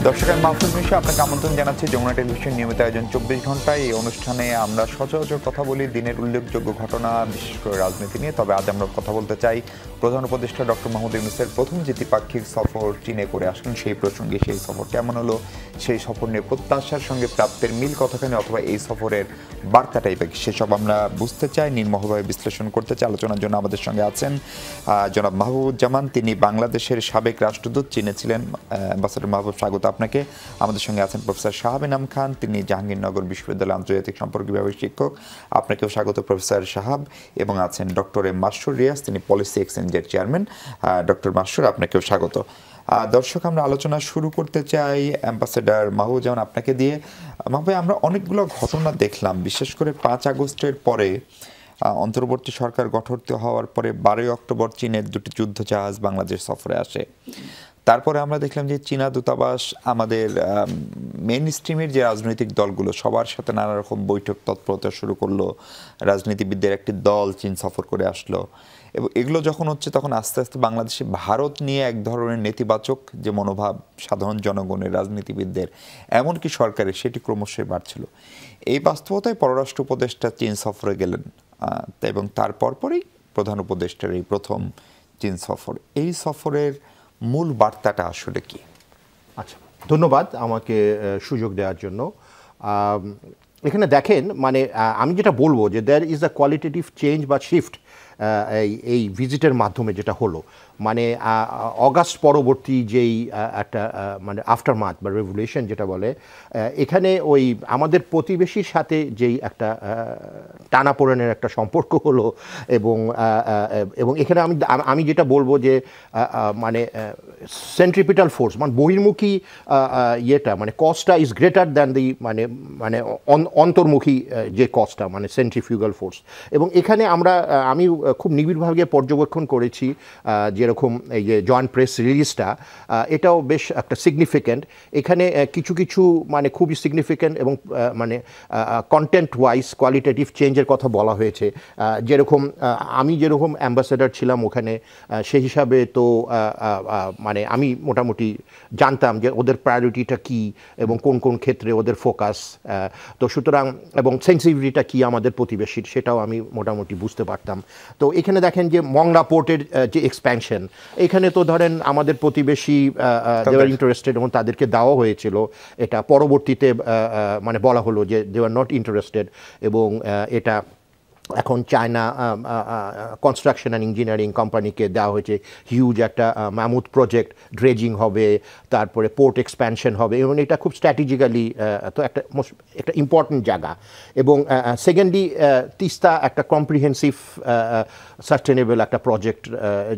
দর্শক, আমি মাহফুজ মিশা আপনাকে আমন্ত্রণ জানাচ্ছি যমুনা টেলিভিশন নিয়মিত আয়োজন 24 ঘন্টায়। এই অনুষ্ঠানে আমরা সচরাচর কথা বলি দিনের উল্লেখযোগ্য ঘটনা, বিশেষ করে রাজনীতি নিয়ে। তবে আজ আমরা কথা বলতে চাই প্রধান উপদেষ্টা ডক্টর মোহাম্মদ ইউনূসের প্রথম যে দ্বিপাক্ষিক সফর চীনে করে আসলেন সেই প্রসঙ্গে, সেই সফর কেমন হলো, সেই সফর নিয়ে প্রত্যাশার সঙ্গে প্রাপ্তের মিল কতখানি, অথবা এই সফরের বার্তাটাই বা সেসব আমরা বুঝতে চাই, নির্মোহভাবে বিশ্লেষণ করতে চাই। আলোচনার জন্য আমাদের সঙ্গে আছেন জনাব মাহবুবুজ্জামান, তিনি বাংলাদেশের সাবেক রাষ্ট্রদূত, চীনে ছিলেন। অ্যাম্বাসেডর মাহবুব, স্বাগত আপনাকে। আমাদের সঙ্গে আছেন প্রফেসর শাহাব ইনাম খান, তিনি জাহাঙ্গীরনগর বিশ্ববিদ্যালয়ের আন্তর্জাতিক সম্পর্ক বিভাগের শিক্ষক, আপনাকেও স্বাগত প্রফেসর শাহাব। এবং আছেন ডক্টর এম মাসরুর রিয়াজ, তিনি পলিসি এক্সচেঞ্জের চেয়ারম্যান। ডক্টর মাসরুর, আপনাকেও স্বাগত। দর্শক, আমরা আলোচনা শুরু করতে চাই অ্যাম্বাসেডর মাহবুবুজ্জামান আপনাকে দিয়ে। মাহবুব, আমরা অনেকগুলো ঘটনা দেখলাম, বিশেষ করে 5 আগস্টের পরে অন্তর্বর্তী সরকার গঠিত হওয়ার পরে 12 অক্টোবর চীনের 2টি যুদ্ধজাহাজ বাংলাদেশ সফরে আসে। তারপরে আমরা দেখলাম যে চীনা দূতাবাস আমাদের মেইন স্ট্রিমের যে রাজনৈতিক দলগুলো সবার সাথে নানা রকম বৈঠক তৎপরতা শুরু করলো, রাজনীতিবিদদের একটি দল চীন সফর করে আসলো। এবং এগুলো যখন হচ্ছে তখন আস্তে আস্তে বাংলাদেশে ভারত নিয়ে এক ধরনের নেতিবাচক যে মনোভাব সাধারণ জনগণের, রাজনীতিবিদদের, এমনকি সরকারের, সেটি ক্রমশই বাড়ছিল। এই বাস্তবতায় পররাষ্ট্র উপদেষ্টা চীন সফরে গেলেন এবং তারপর পরেই প্রধান উপদেষ্টার এই প্রথম চীন সফর। এই সফরের মূল বার্তাটা আসলে কি? আচ্ছা, ধন্যবাদ আমাকে সুযোগ দেওয়ার জন্য। এখানে দেখেন, মানে আমি যেটা বলবো যে there is a qualitative change বা শিফট এই ভিজিটের মাধ্যমে যেটা হলো, মানে অগাস্ট পরবর্তী যেই একটা মানে আফটারমাথ বা রেভলিউশন যেটা বলে, এখানে ওই আমাদের প্রতিবেশীর সাথে যেই একটা টানাপোড়েনের একটা সম্পর্ক হলো। এবং এখানে আমি যেটা বলবো যে মানে সেন্ট্রিপিটাল ফোর্স, মানে বহির্মুখী ইয়েটা, মানে কস্টটা ইজ গ্রেটার দ্যান দি মানে অন্তর্মুখী যে কস্টটা, মানে সেন্ট্রিফিউগাল ফোর্স। এবং এখানে আমি খুব নিবিড়ভাবে পর্যবেক্ষণ করেছি, যেরকম এই যে জয়েন্ট প্রেস রিলিজটা, এটাও বেশ একটা সিগনিফিক্যান্ট। এখানে কিছু মানে খুবই সিগনিফিক্যান্ট এবং মানে কন্টেন্ট ওয়াইজ কোয়ালিটেটিভ চেঞ্জের কথা বলা হয়েছে। যেরকম আমি যেরকম অ্যাম্বাসেডর ছিলাম ওখানে, সেই হিসাবে তো মানে আমি মোটামুটি জানতাম যে ওদের প্রায়োরিটিটা কী এবং কোন কোন ক্ষেত্রে ওদের ফোকাস। তো সুতরাং এবং সেন্সিটিভিটিটা কী আমাদের প্রতিবেশীর, সেটাও আমি মোটামুটি বুঝতে পারতাম। তো এখানে দেখেন যে মংলা পোর্টের যে এক্সপ্যানশন, এখানে তো ধরেন আমাদের প্রতিবেশী দেওয়ার ইন্টারেস্টেড এবং তাদেরকে দেওয়া হয়েছিল। এটা পরবর্তীতে মানে বলা হলো যে দে আর নট ইন্টারেস্টেড, এবং এটা এখন চায়না কনস্ট্রাকশন অ্যান্ড ইঞ্জিনিয়ারিং কোম্পানিকে দেওয়া হয়েছে। হিউজ একটা ম্যামুথ প্রজেক্ট, ড্রেজিং হবে, তারপরে পোর্ট এক্সপ্যানশন হবে, এবং এটা খুব স্ট্র্যাটেজিক্যালি তো একটা ইম্পর্টেন্ট জায়গা। এবং সেকেন্ডলি তিস্তা একটা কম্প্রিহেন্সিভ সাস্টেনেবল একটা প্রজেক্ট,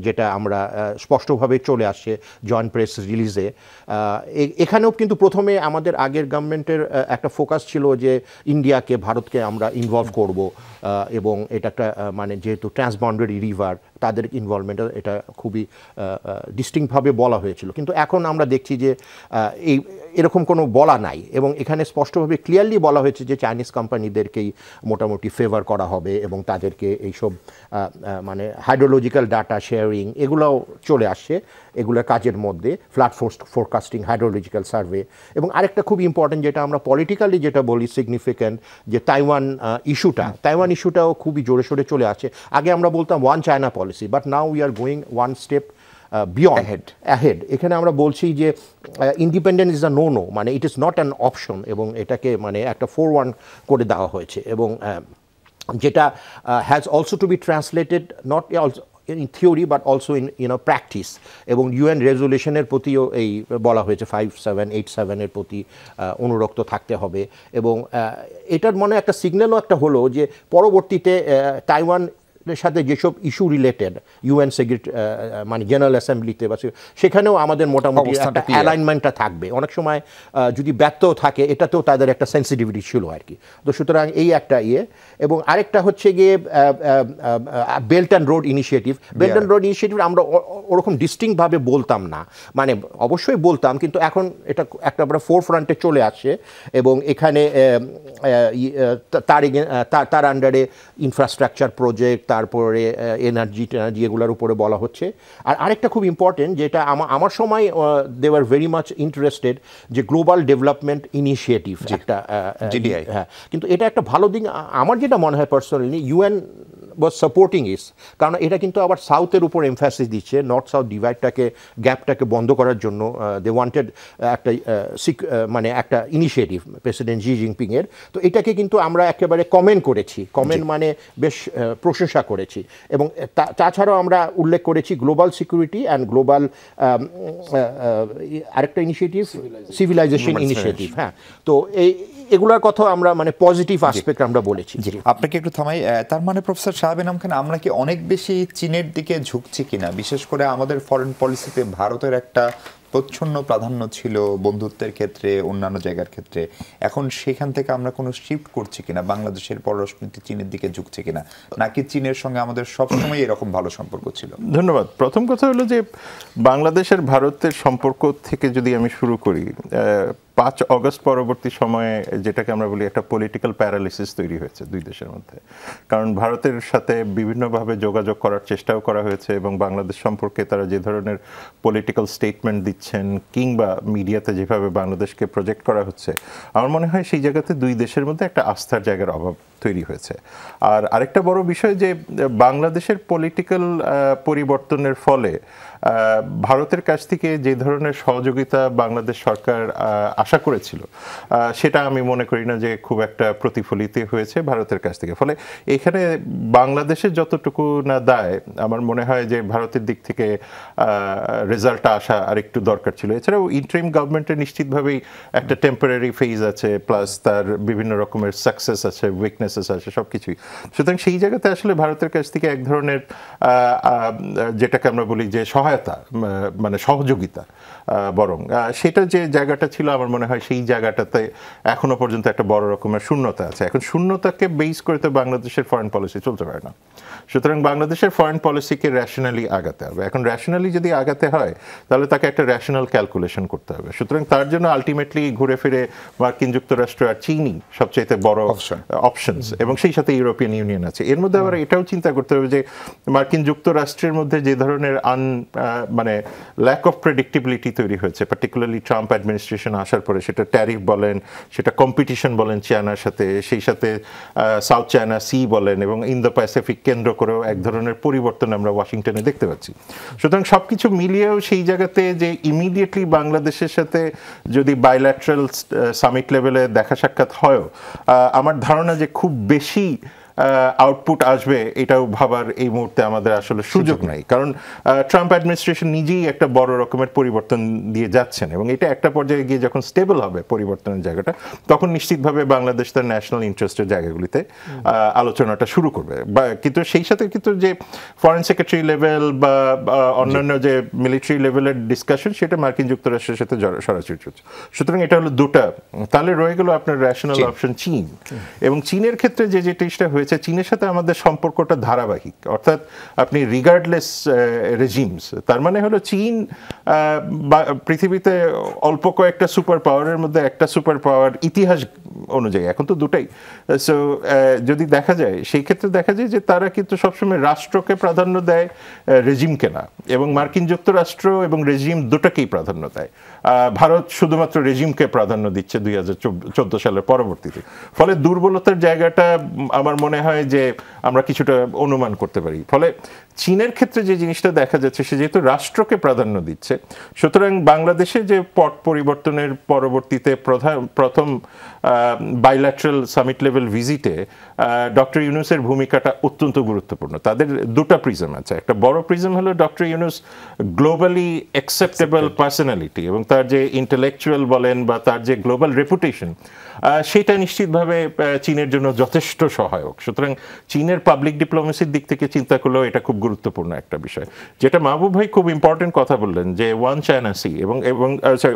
যেটা আমরা স্পষ্টভাবে চলে আসছে জয়েন্ট প্রেস রিলিজে। এখানেও কিন্তু প্রথমে আমাদের আগের গভর্নমেন্টের একটা ফোকাস ছিল যে ইন্ডিয়াকে, ভারতকে আমরা ইনভলভ করব, এবং এটা একটা মানে যেহেতু ট্রান্সবাউন্ডারি রিভার, তাদের ইনভলভমেন্ট এটা খুবই ডিস্টিংক্টভাবে বলা হয়েছিল। কিন্তু এখন আমরা দেখছি যে এরকম কোনো বলা নাই, এবং এখানে স্পষ্টভাবে ক্লিয়ারলি বলা হয়েছে যে চাইনিজ কোম্পানিদেরকেই মোটামুটি ফেভার করা হবে, এবং তাদেরকে এইসব মানে হাইড্রোলজিক্যাল ডাটা শেয়ারিং এগুলোও চলে আসছে এগুলোর কাজের মধ্যে, ফ্লাড ফোরকাস্টিং, হাইড্রোলজিক্যাল সার্ভে। এবং আরেকটা খুব ইম্পর্টেন্ট, যেটা আমরা পলিটিক্যালি যেটা বলি সিগনিফিক্যান্ট, যে তাইওয়ান ইস্যুটাও খুবই জোরে সোরে চলে আসছে। আগে আমরা বলতাম one China policy, but now we are going one step beyond ahead. এখানে আমরা বলছি যে ইন্ডিপেন্ডেন্ট ইজ আ নো, মানে it is not an option, এবং এটাকে মানে একটা 4-1 করে দেওয়া হয়েছে। এবং যেটা has also to be translated not in theory but also in practice, এবং ইউএন রেজলিউশনের প্রতিও এই বলা হয়েছে 5787 এর প্রতি অনুরক্ত থাকতে হবে। এবং এটার মনে একটা সিগন্যালও একটা হলো যে পরবর্তীতে তাইওয়ান সাথে যেসব ইস্যু রিলেটেড ইউএন মানে জেনারেল অ্যাসেম্বলিতে বা সেখানেও আমাদের মোটামুটি একটা অ্যালাইনমেন্টটা থাকবে। অনেক সময় যদি ব্যত্যও থাকে, এটাতেও তাদের একটা সেন্সিটিভিটি ছিল আর কি। তো সুতরাং এই একটা ইয়ে। এবং আরেকটা হচ্ছে গিয়ে belt and road initiative. Belt and road initiative আমরা ওরকম ডিস্টিংক্টভাবে বলতাম না, মানে অবশ্যই বলতাম, কিন্তু এখন এটা একটা ফোর ফ্রন্টে চলে আসছে। এবং এখানে তার আন্ডারে ইনফ্রাস্ট্রাকচার প্রজেক্ট, তারপরে এনার্জি এগুলোর উপরে বলা হচ্ছে। আর আরেকটা খুব ইম্পর্টেন্ট যেটা আমার সময় they were very much interested যে গ্লোবাল ডেভেলপমেন্ট ইনিশিয়েটিভ একটা GDI। হ্যাঁ, কিন্তু এটা একটা ভালো দিক আমার যেটা মনে হয় পার্সোনালি, ইউএন ওয়াজ সাপোর্টিং ইস, কারণ এটা কিন্তু আবার সাউথের উপর এমফাসিস দিচ্ছে, নর্থ সাউথ ডিভাইডটাকে গ্যাপটাকে বন্ধ করার জন্য দে ওয়ান্টেড একটা মানে একটা ইনিশিয়েটিভ প্রেসিডেন্ট জি জিনপিংয়ের। তো এটাকে কিন্তু আমরা একেবারে কমেন্ট করেছি, কমেন্ট মানে বেশ প্রশংসা করেছি। এবং তাছাড়াও আমরা উল্লেখ করেছি গ্লোবাল সিকিউরিটি অ্যান্ড গ্লোবাল আরেকটা ইনিশিয়েটিভ সিভিলাইজেশন ইনিশিয়েটিভ। হ্যাঁ, তো এগুলোর কথা আমরা মানে পজিটিভ আসপেক্ট আমরা বলেছি। আপনাকে একটু থামাই, তার মানে প্রফেসর শাহাব এনাম খান, আমরা কি অনেক বেশি চীনের দিকে ঝুঁকছি কিনা? বিশেষ করে আমাদের ফরেন পলিসিতে ভারতের একটা প্রচ্ছন্ন প্রাধান্য ছিল বন্ধুত্বের ক্ষেত্রে, অন্যান্য জায়গার ক্ষেত্রে, এখন সেখান থেকে আমরা কোনো শিফট করছি কিনা? বাংলাদেশের পররাষ্ট্রনীতি চীনের দিকে ঝুঁকছে কিনা, নাকি চীনের সঙ্গে আমাদের সবসময় এরকম ভালো সম্পর্ক ছিল? ধন্যবাদ। প্রথম কথা হলো যে বাংলাদেশের ভারতের সম্পর্ক থেকে যদি আমি শুরু করি, 5 অগস্ট পরবর্তী সময়ে যেটাকে আমরা বলি একটা পলিটিক্যাল প্যারালিসিস তৈরি হয়েছে দুই দেশের মধ্যে। কারণ ভারতের সাথে বিভিন্নভাবে যোগাযোগ করার চেষ্টাও করা হয়েছে এবং বাংলাদেশ সম্পর্কে তারা যে ধরনের পলিটিক্যাল স্টেটমেন্ট দিচ্ছেন কিংবা মিডিয়াতে যেভাবে বাংলাদেশকে প্রজেক্ট করা হচ্ছে, আমার মনে হয় সেই জায়গাতে দুই দেশের মধ্যে একটা আস্থার জায়গার অভাব তৈরি হয়েছে। আর আরেকটা বড় বিষয় যে বাংলাদেশের পলিটিক্যাল পরিবর্তনের ফলে ভারতের কাছ থেকে যে ধরনের সহযোগিতা বাংলাদেশ সরকার আশা করেছিল, সেটা আমি মনে করি না যে খুব একটা প্রতিফলিত হয়েছে ভারতের কাছ থেকে। ফলে এখানে বাংলাদেশের যতটুকু না দায়, আমার মনে হয় যে ভারতের দিক থেকে রেজাল্টটা আসা আরেকটু দরকার ছিল। এছাড়াও ইন্টারিম গভর্নমেন্টের নিশ্চিতভাবেই একটা টেম্পোরারি ফেজ আছে, প্লাস তার বিভিন্ন রকমের সাকসেস আছে, উইকনেসেস আছে, সব কিছুই। সুতরাং সেই জায়গাতে আসলে ভারতের কাছ থেকে এক ধরনের যেটাকে আমরা বলি যে সহায়তা, মানে সহযোগিতা, বরং সেটা যে জায়গাটা ছিল, আমার মনে হয় সেই জায়গাটাতে এখনো পর্যন্ত একটা বড় রকমের শূন্যতা আছে। এখন শূন্যতাকে বেস করে তো বাংলাদেশের ফরেন পলিসি চলতে পারে না। সুতরাং বাংলাদেশের ফরেন পলিসিকে র্যাশনালি আগাতে হবে। এখন র্যাশনালি যদি আগাতে হয়, তাহলে তাকে একটা র্যাশনাল ক্যালকুলেশন করতে হবে। সুতরাং তার জন্য আলটিমেটলি ঘুরে ফিরে মার্কিন যুক্তরাষ্ট্র আর চীনই সবচাইতে বড় অপশনস, এবং সেই সাথে ইউরোপিয়ান ইউনিয়ন আছে। এর মধ্যে আবার এটাও চিন্তা করতে হবে যে মার্কিন যুক্তরাষ্ট্রের মধ্যে যে ধরনের মানে ল্যাক অফ প্রেডিক্টেবিলিটি তৈরি হয়েছে, পার্টিকুলারলি ট্রাম্প অ্যাডমিনিস্ট্রেশন আসার পরে, সেটা ট্যারিফ বলেন, সেটা কম্পিটিশন বলেন চায়নার সাথে, সেই সাথে সাউথ চায়না সি বলেন, এবং ইন্দো প্যাসিফিক কেন্দ্র করেও এক ধরনের পরিবর্তন আমরা ওয়াশিংটনে দেখতে পাচ্ছি। সুতরাং সবকিছু মিলিয়েও সেই জায়গাতে যে ইমিডিয়েটলি বাংলাদেশের সাথে যদি বাইল্যাটারাল সামিট লেভেলে দেখা সাক্ষাৎ হয়, আমার ধারণা যে খুব বেশি আউটপুট আসবে এটাও ভাবার এই মুহূর্তে আমাদের আসলে সুযোগ নাই। কারণ ট্রাম্প অ্যাডমিনিস্ট্রেশন নিজেই একটা বড় রকমের পরিবর্তন দিয়ে যাচ্ছেন, এবং এটা একটা পর্যায়ে গিয়ে যখন স্টেবল হবে পরিবর্তনের জায়গাটা, তখন নিশ্চিতভাবে বাংলাদেশ তার ন্যাশনাল ইন্টারেস্টের জায়গাগুলিতে আলোচনাটা শুরু করবে। কিন্তু সেই সাথে কিন্তু যে ফরেন সেক্রেটারি লেভেল বা অন্যান্য যে মিলিটারি লেভেলের ডিসকাশন, সেটা মার্কিন যুক্তরাষ্ট্রের সাথে সরাসরি চলছে। সুতরাং এটা হলো দুটা। তাহলে রয়ে গেল আপনার ন্যাশনাল অপশন চীন। এবং চীনের ক্ষেত্রে যে জিনিসটা হয়েছে, চীনের সাথে আমাদের সম্পর্কটা ধারাবাহিক, অর্থাৎ আপনি রিগার্ডলেস রেজিমস, তার মানে হলো চীন পৃথিবীতে অল্প কয়েকটা সুপার পাওয়ারের মধ্যে একটা সুপার পাওয়ার ইতিহাস অনুযায়ী, এখন তো দুটাই। সো যদি দেখা যায়, সেই ক্ষেত্রে দেখা যায় যে তারা কিন্তু সবসময় রাষ্ট্রকে প্রাধান্য দেয়, রেজিমকে না, এবং মার্কিন যুক্তরাষ্ট্র এবং রেজিম দুটাকেই প্রাধান্য দেয়। ভারত শুধুমাত্র রেজিমকে প্রাধান্য দিচ্ছে 2014 সালের পরবর্তীতে। ফলে দুর্বলতার জায়গাটা আমার মনে হয় যে আমরা কিছুটা অনুমান করতে পারি। ফলে চীনের ক্ষেত্রে যে জিনিসটা দেখা যাচ্ছে, সে যেহেতু রাষ্ট্রকে প্রাধান্য দিচ্ছে, সুতরাং বাংলাদেশে যে পট পরিবর্তনের পরবর্তীতে প্রথম বাইল্যাটারাল সামিট লেভেল ভিজিটে ডক্টর ইউনূসের ভূমিকাটা অত্যন্ত গুরুত্বপূর্ণ। তাদের দুটা প্রিজম আছে। একটা বড় প্রিজম হলো doctor Yunus globally acceptable personality, এবং তার যে ইন্টেলেকচুয়াল বলেন বা তার যে গ্লোবাল রেপুটেশন, সেটা নিশ্চিতভাবে চীনের জন্য যথেষ্ট সহায়ক। সুতরাং চীনের পাবলিক ডিপ্লোমেসির দিক থেকে চিন্তা করলেও এটা খুব গুরুত্বপূর্ণ একটা বিষয়। যেটা মাহবুব ভাই খুব ইম্পর্টেন্ট কথা বললেন, যে ওয়ান চায়না সি এবং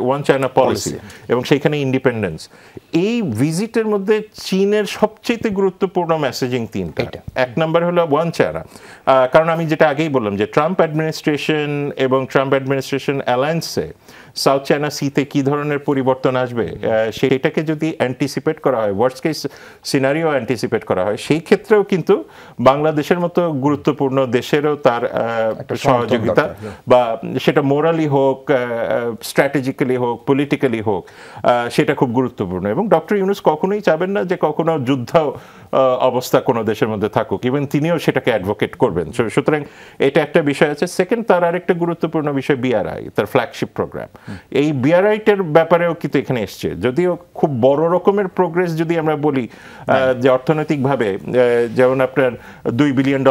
ওয়ান চায়না পলিসি, এবং সেইখানে ইন্ডিপেন্ডেন্স। এই ভিজিটের মধ্যে চীনের সবচেয়ে গুরুত্বপূর্ণ মেসেজিং তিনটা। এক নম্বর হলো ওয়ান চায়না, কারণ আমি যেটা আগেই বললাম যে ট্রাম্প অ্যাডমিনিস্ট্রেশন এবং ট্রাম্প অ্যাডমিনিস্ট্রেশন অ্যালায়েন্সে সাউথ চায়না সিতে কি ধরনের পরিবর্তন আসবে সেটাকে যদি অ্যান্টিসিপেট করা হয়, ওয়ার্স্ট কেস সিনারিও অ্যান্টিসিপেট করা হয়, সেই ক্ষেত্রেও কিন্তু বাংলাদেশের মতো গুরুত্বপূর্ণ দেশেরও তার সহযোগিতা, বা সেটা মোরালি হোক, স্ট্র্যাটেজিক্যালি হোক, পলিটিক্যালি হোক, সেটা খুব গুরুত্বপূর্ণ। এবং ডক্টর ইউনূস কখনোই চাবেন না যে কখনো যুদ্ধ অবস্থা কোনো দেশের মধ্যে থাকুক, ইভেন তিনিও সেটাকে অ্যাডভোকেট করবেন। সুতরাং এটা একটা বিষয় আছে। সেকেন্ড, তার আরেকটা গুরুত্বপূর্ণ বিষয় বিআরআই, তার ফ্ল্যাগশিপ প্রোগ্রাম। এই বিআরআইটার ব্যাপারেও কিন্তু এখানে এসছে, যদিও খুব বড় রকমের প্রোগ্রেস যদি আমরা বলি যে অর্থনৈতিকভাবে, যেমন আপনার $2 বিলিয়ন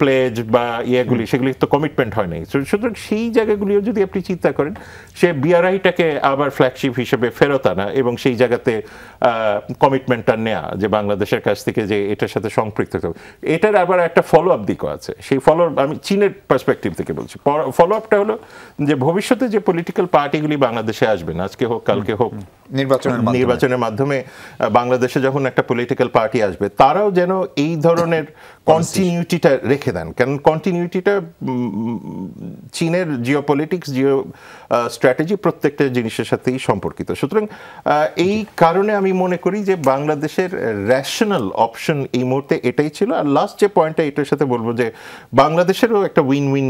প্লেজ বা ইয়েগুলি, সেগুলি তো কমিটমেন্ট হয় নাই। সুতরাং সেই জায়গাগুলিও যদি আপনি চিন্তা করেন, সে বিআরআইটাকে আবার ফ্ল্যাগশিপ হিসেবে ফেরত আনা এবং সেই জায়গাতে কমিটমেন্টটা নেওয়া যে বাংলাদেশের কাছ থেকে যে এটার সাথে সম্পৃক্ত হবে, এটার আবার একটা ফলো আপ দিকও আছে। সেই ফলো, আমি চীনের পার্সপেক্টিভ থেকে বলছি, ফলো আপটা হলো যে ভবিষ্যতে যে পলিটিক্যাল পার্টিগুলি বাংলাদেশে আসবেন, আজকে হোক কালকে হোক, নির্বাচনের মাধ্যমে বাংলাদেশে যখন একটা পলিটিক্যাল পার্টি আসবে, তারাও যেন এই ধরনের কন্টিনিউটিটা রেখে দেন। কারণ কন্টিনিউটিটা চীনের জিওপলিটিক্স, জিও স্ট্র্যাটেজি প্রত্যেকটা জিনিসের সাথেই সম্পর্কিত। সুতরাং এই কারণে আমি মনে করি যে বাংলাদেশের রেশনাল অপশন এই মুহূর্তে এটাই ছিল। আর লাস্ট যে পয়েন্টটা এটার সাথে বলবো, যে বাংলাদেশেরও একটা উইন উইন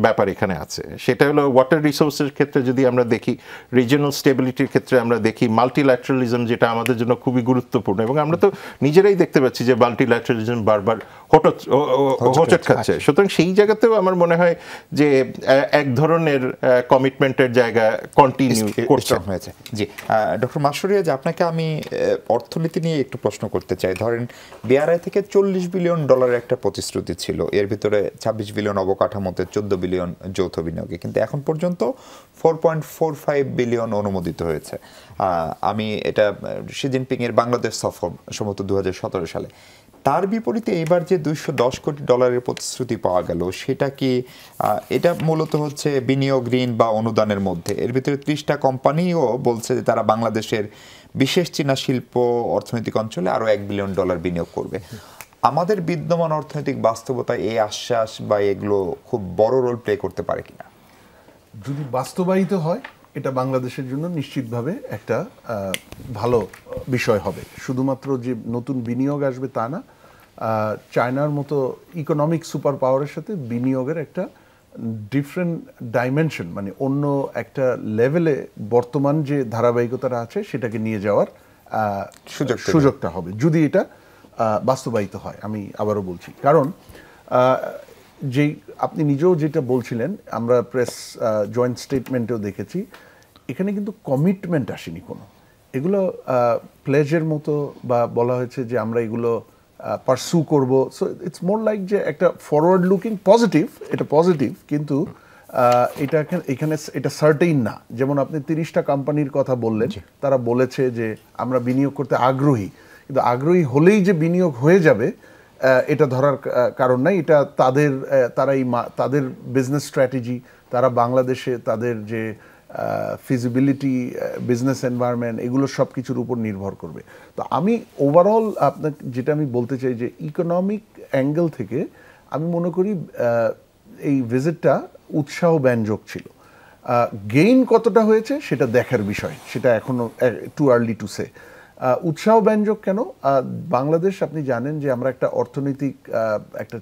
ব্যাপার এখানে আছে। সেটা হলো ওয়াটার রিসোর্সের ক্ষেত্রে যদি আমরা দেখি, রিজিওনাল স্টেবিলিটির ক্ষেত্রে আমরা দেখি, মাল্টিল্যাটারালিজম যেটা আমাদের জন্য খুবই গুরুত্বপূর্ণ, এবং আমরা তো নিজেরাই দেখতে পাচ্ছি যে মাল্টিল্যাটারালিজম বারবার হোঁচট খাচ্ছে। সুতরাং সেই জায়গাতেও আমার মনে হয় যে এক ধরনের কমিটমেন্টের জায়গা কন্টিনিউ করতে হয়েছে। জি, ডক্টর মাসুদ রিয়াজ, আপনাকে আমি অর্থনীতি নিয়ে একটু প্রশ্ন করতে চাই। ধরেন বিআরআই থেকে $40 বিলিয়ন একটা প্রতিশ্রুতি ছিল, এর ভিতরে 26 বিলিয়ন অবকাঠামোতে, 14 বিলিয়ন যৌথ বিনিয়োগে, কিন্তু এখন পর্যন্ত 4.45 বিলিয়ন অনুমোদিত হয়েছে। আমি এটা শি জিনপিং এর বাংলাদেশ সফর সম্ভবত 2017 সালে। তার বিপরীতে এবার যে $210 কোটি প্রতিশ্রুতি পাওয়া গেল, সেটা কি, এটা মূলত হচ্ছে বিনিয়োগ, ঋণ বা অনুদানের মধ্যে। এর ভিতরে 30টা কোম্পানিও বলছে যে তারা বাংলাদেশের বিশেষ চীনা শিল্প অর্থনৈতিক অঞ্চলে আরও $1 বিলিয়ন বিনিয়োগ করবে। আমাদের বিদ্যমান অর্থনৈতিক বাস্তবতায় এই আশ্বাস বা এগুলো খুব বড় রোল প্লে করতে পারে কিনা? যদি বাস্তবায়িত হয়, এটা বাংলাদেশের জন্য নিশ্চিতভাবে একটা ভালো বিষয় হবে। শুধুমাত্র যে নতুন বিনিয়োগ আসবে তা না, চায়নার মতো ইকোনমিক সুপার পাওয়ারের সাথে বিনিয়োগের একটা ডিফারেন্ট ডাইমেনশন, মানে অন্য একটা লেভেলে বর্তমান যে ধারাবাহিকতাটা আছে সেটাকে নিয়ে যাওয়ার সুযোগটা হবে যদি এটা বাস্তবায়িত হয়। আমি আবারও বলছি, কারণ যেই আপনি নিজেও যেটা বলছিলেন, আমরা প্রেস জয়েন্ট স্টেটমেন্টেও দেখেছি, এখানে কিন্তু কমিটমেন্ট আসেনি কোনো। এগুলো প্লেজের মতো, বা বলা হয়েছে যে আমরা এগুলো পারসু করব। সো ইটস মোর লাইক যে একটা ফরওয়ার্ড লুকিং পজিটিভ, এটা পজিটিভ, কিন্তু এটা এখানে এটা সার্টেইন না। যেমন আপনি 30টা কোম্পানির কথা বললেন, তারা বলেছে যে আমরা বিনিয়োগ করতে আগ্রহী, কিন্তু আগ্রহী হলেই যে বিনিয়োগ হয়ে যাবে এটা ধরার কারণ নাই। এটা তারা তাদের বিজনেস স্ট্র্যাটেজি, তারা বাংলাদেশে তাদের যে ফিজিবিলিটি, বিজনেস এনভায়রনমেন্ট, এগুলো সব কিছুর উপর নির্ভর করবে। তো আমি ওভারঅল আপনাকে যেটা আমি বলতে চাই যে ইকোনমিক অ্যাঙ্গেল থেকে আমি মনে করি এই ভিজিটটা উৎসাহ ব্যঞ্জক ছিল। গেইন কতটা হয়েছে সেটা দেখার বিষয়, সেটা এখনো টু আর্লি টু সে। উৎসাহ ব্যঞ্জক কেন? বাংলাদেশ, আপনি জানেন যে আমরা একটা অর্থনৈতিক একটা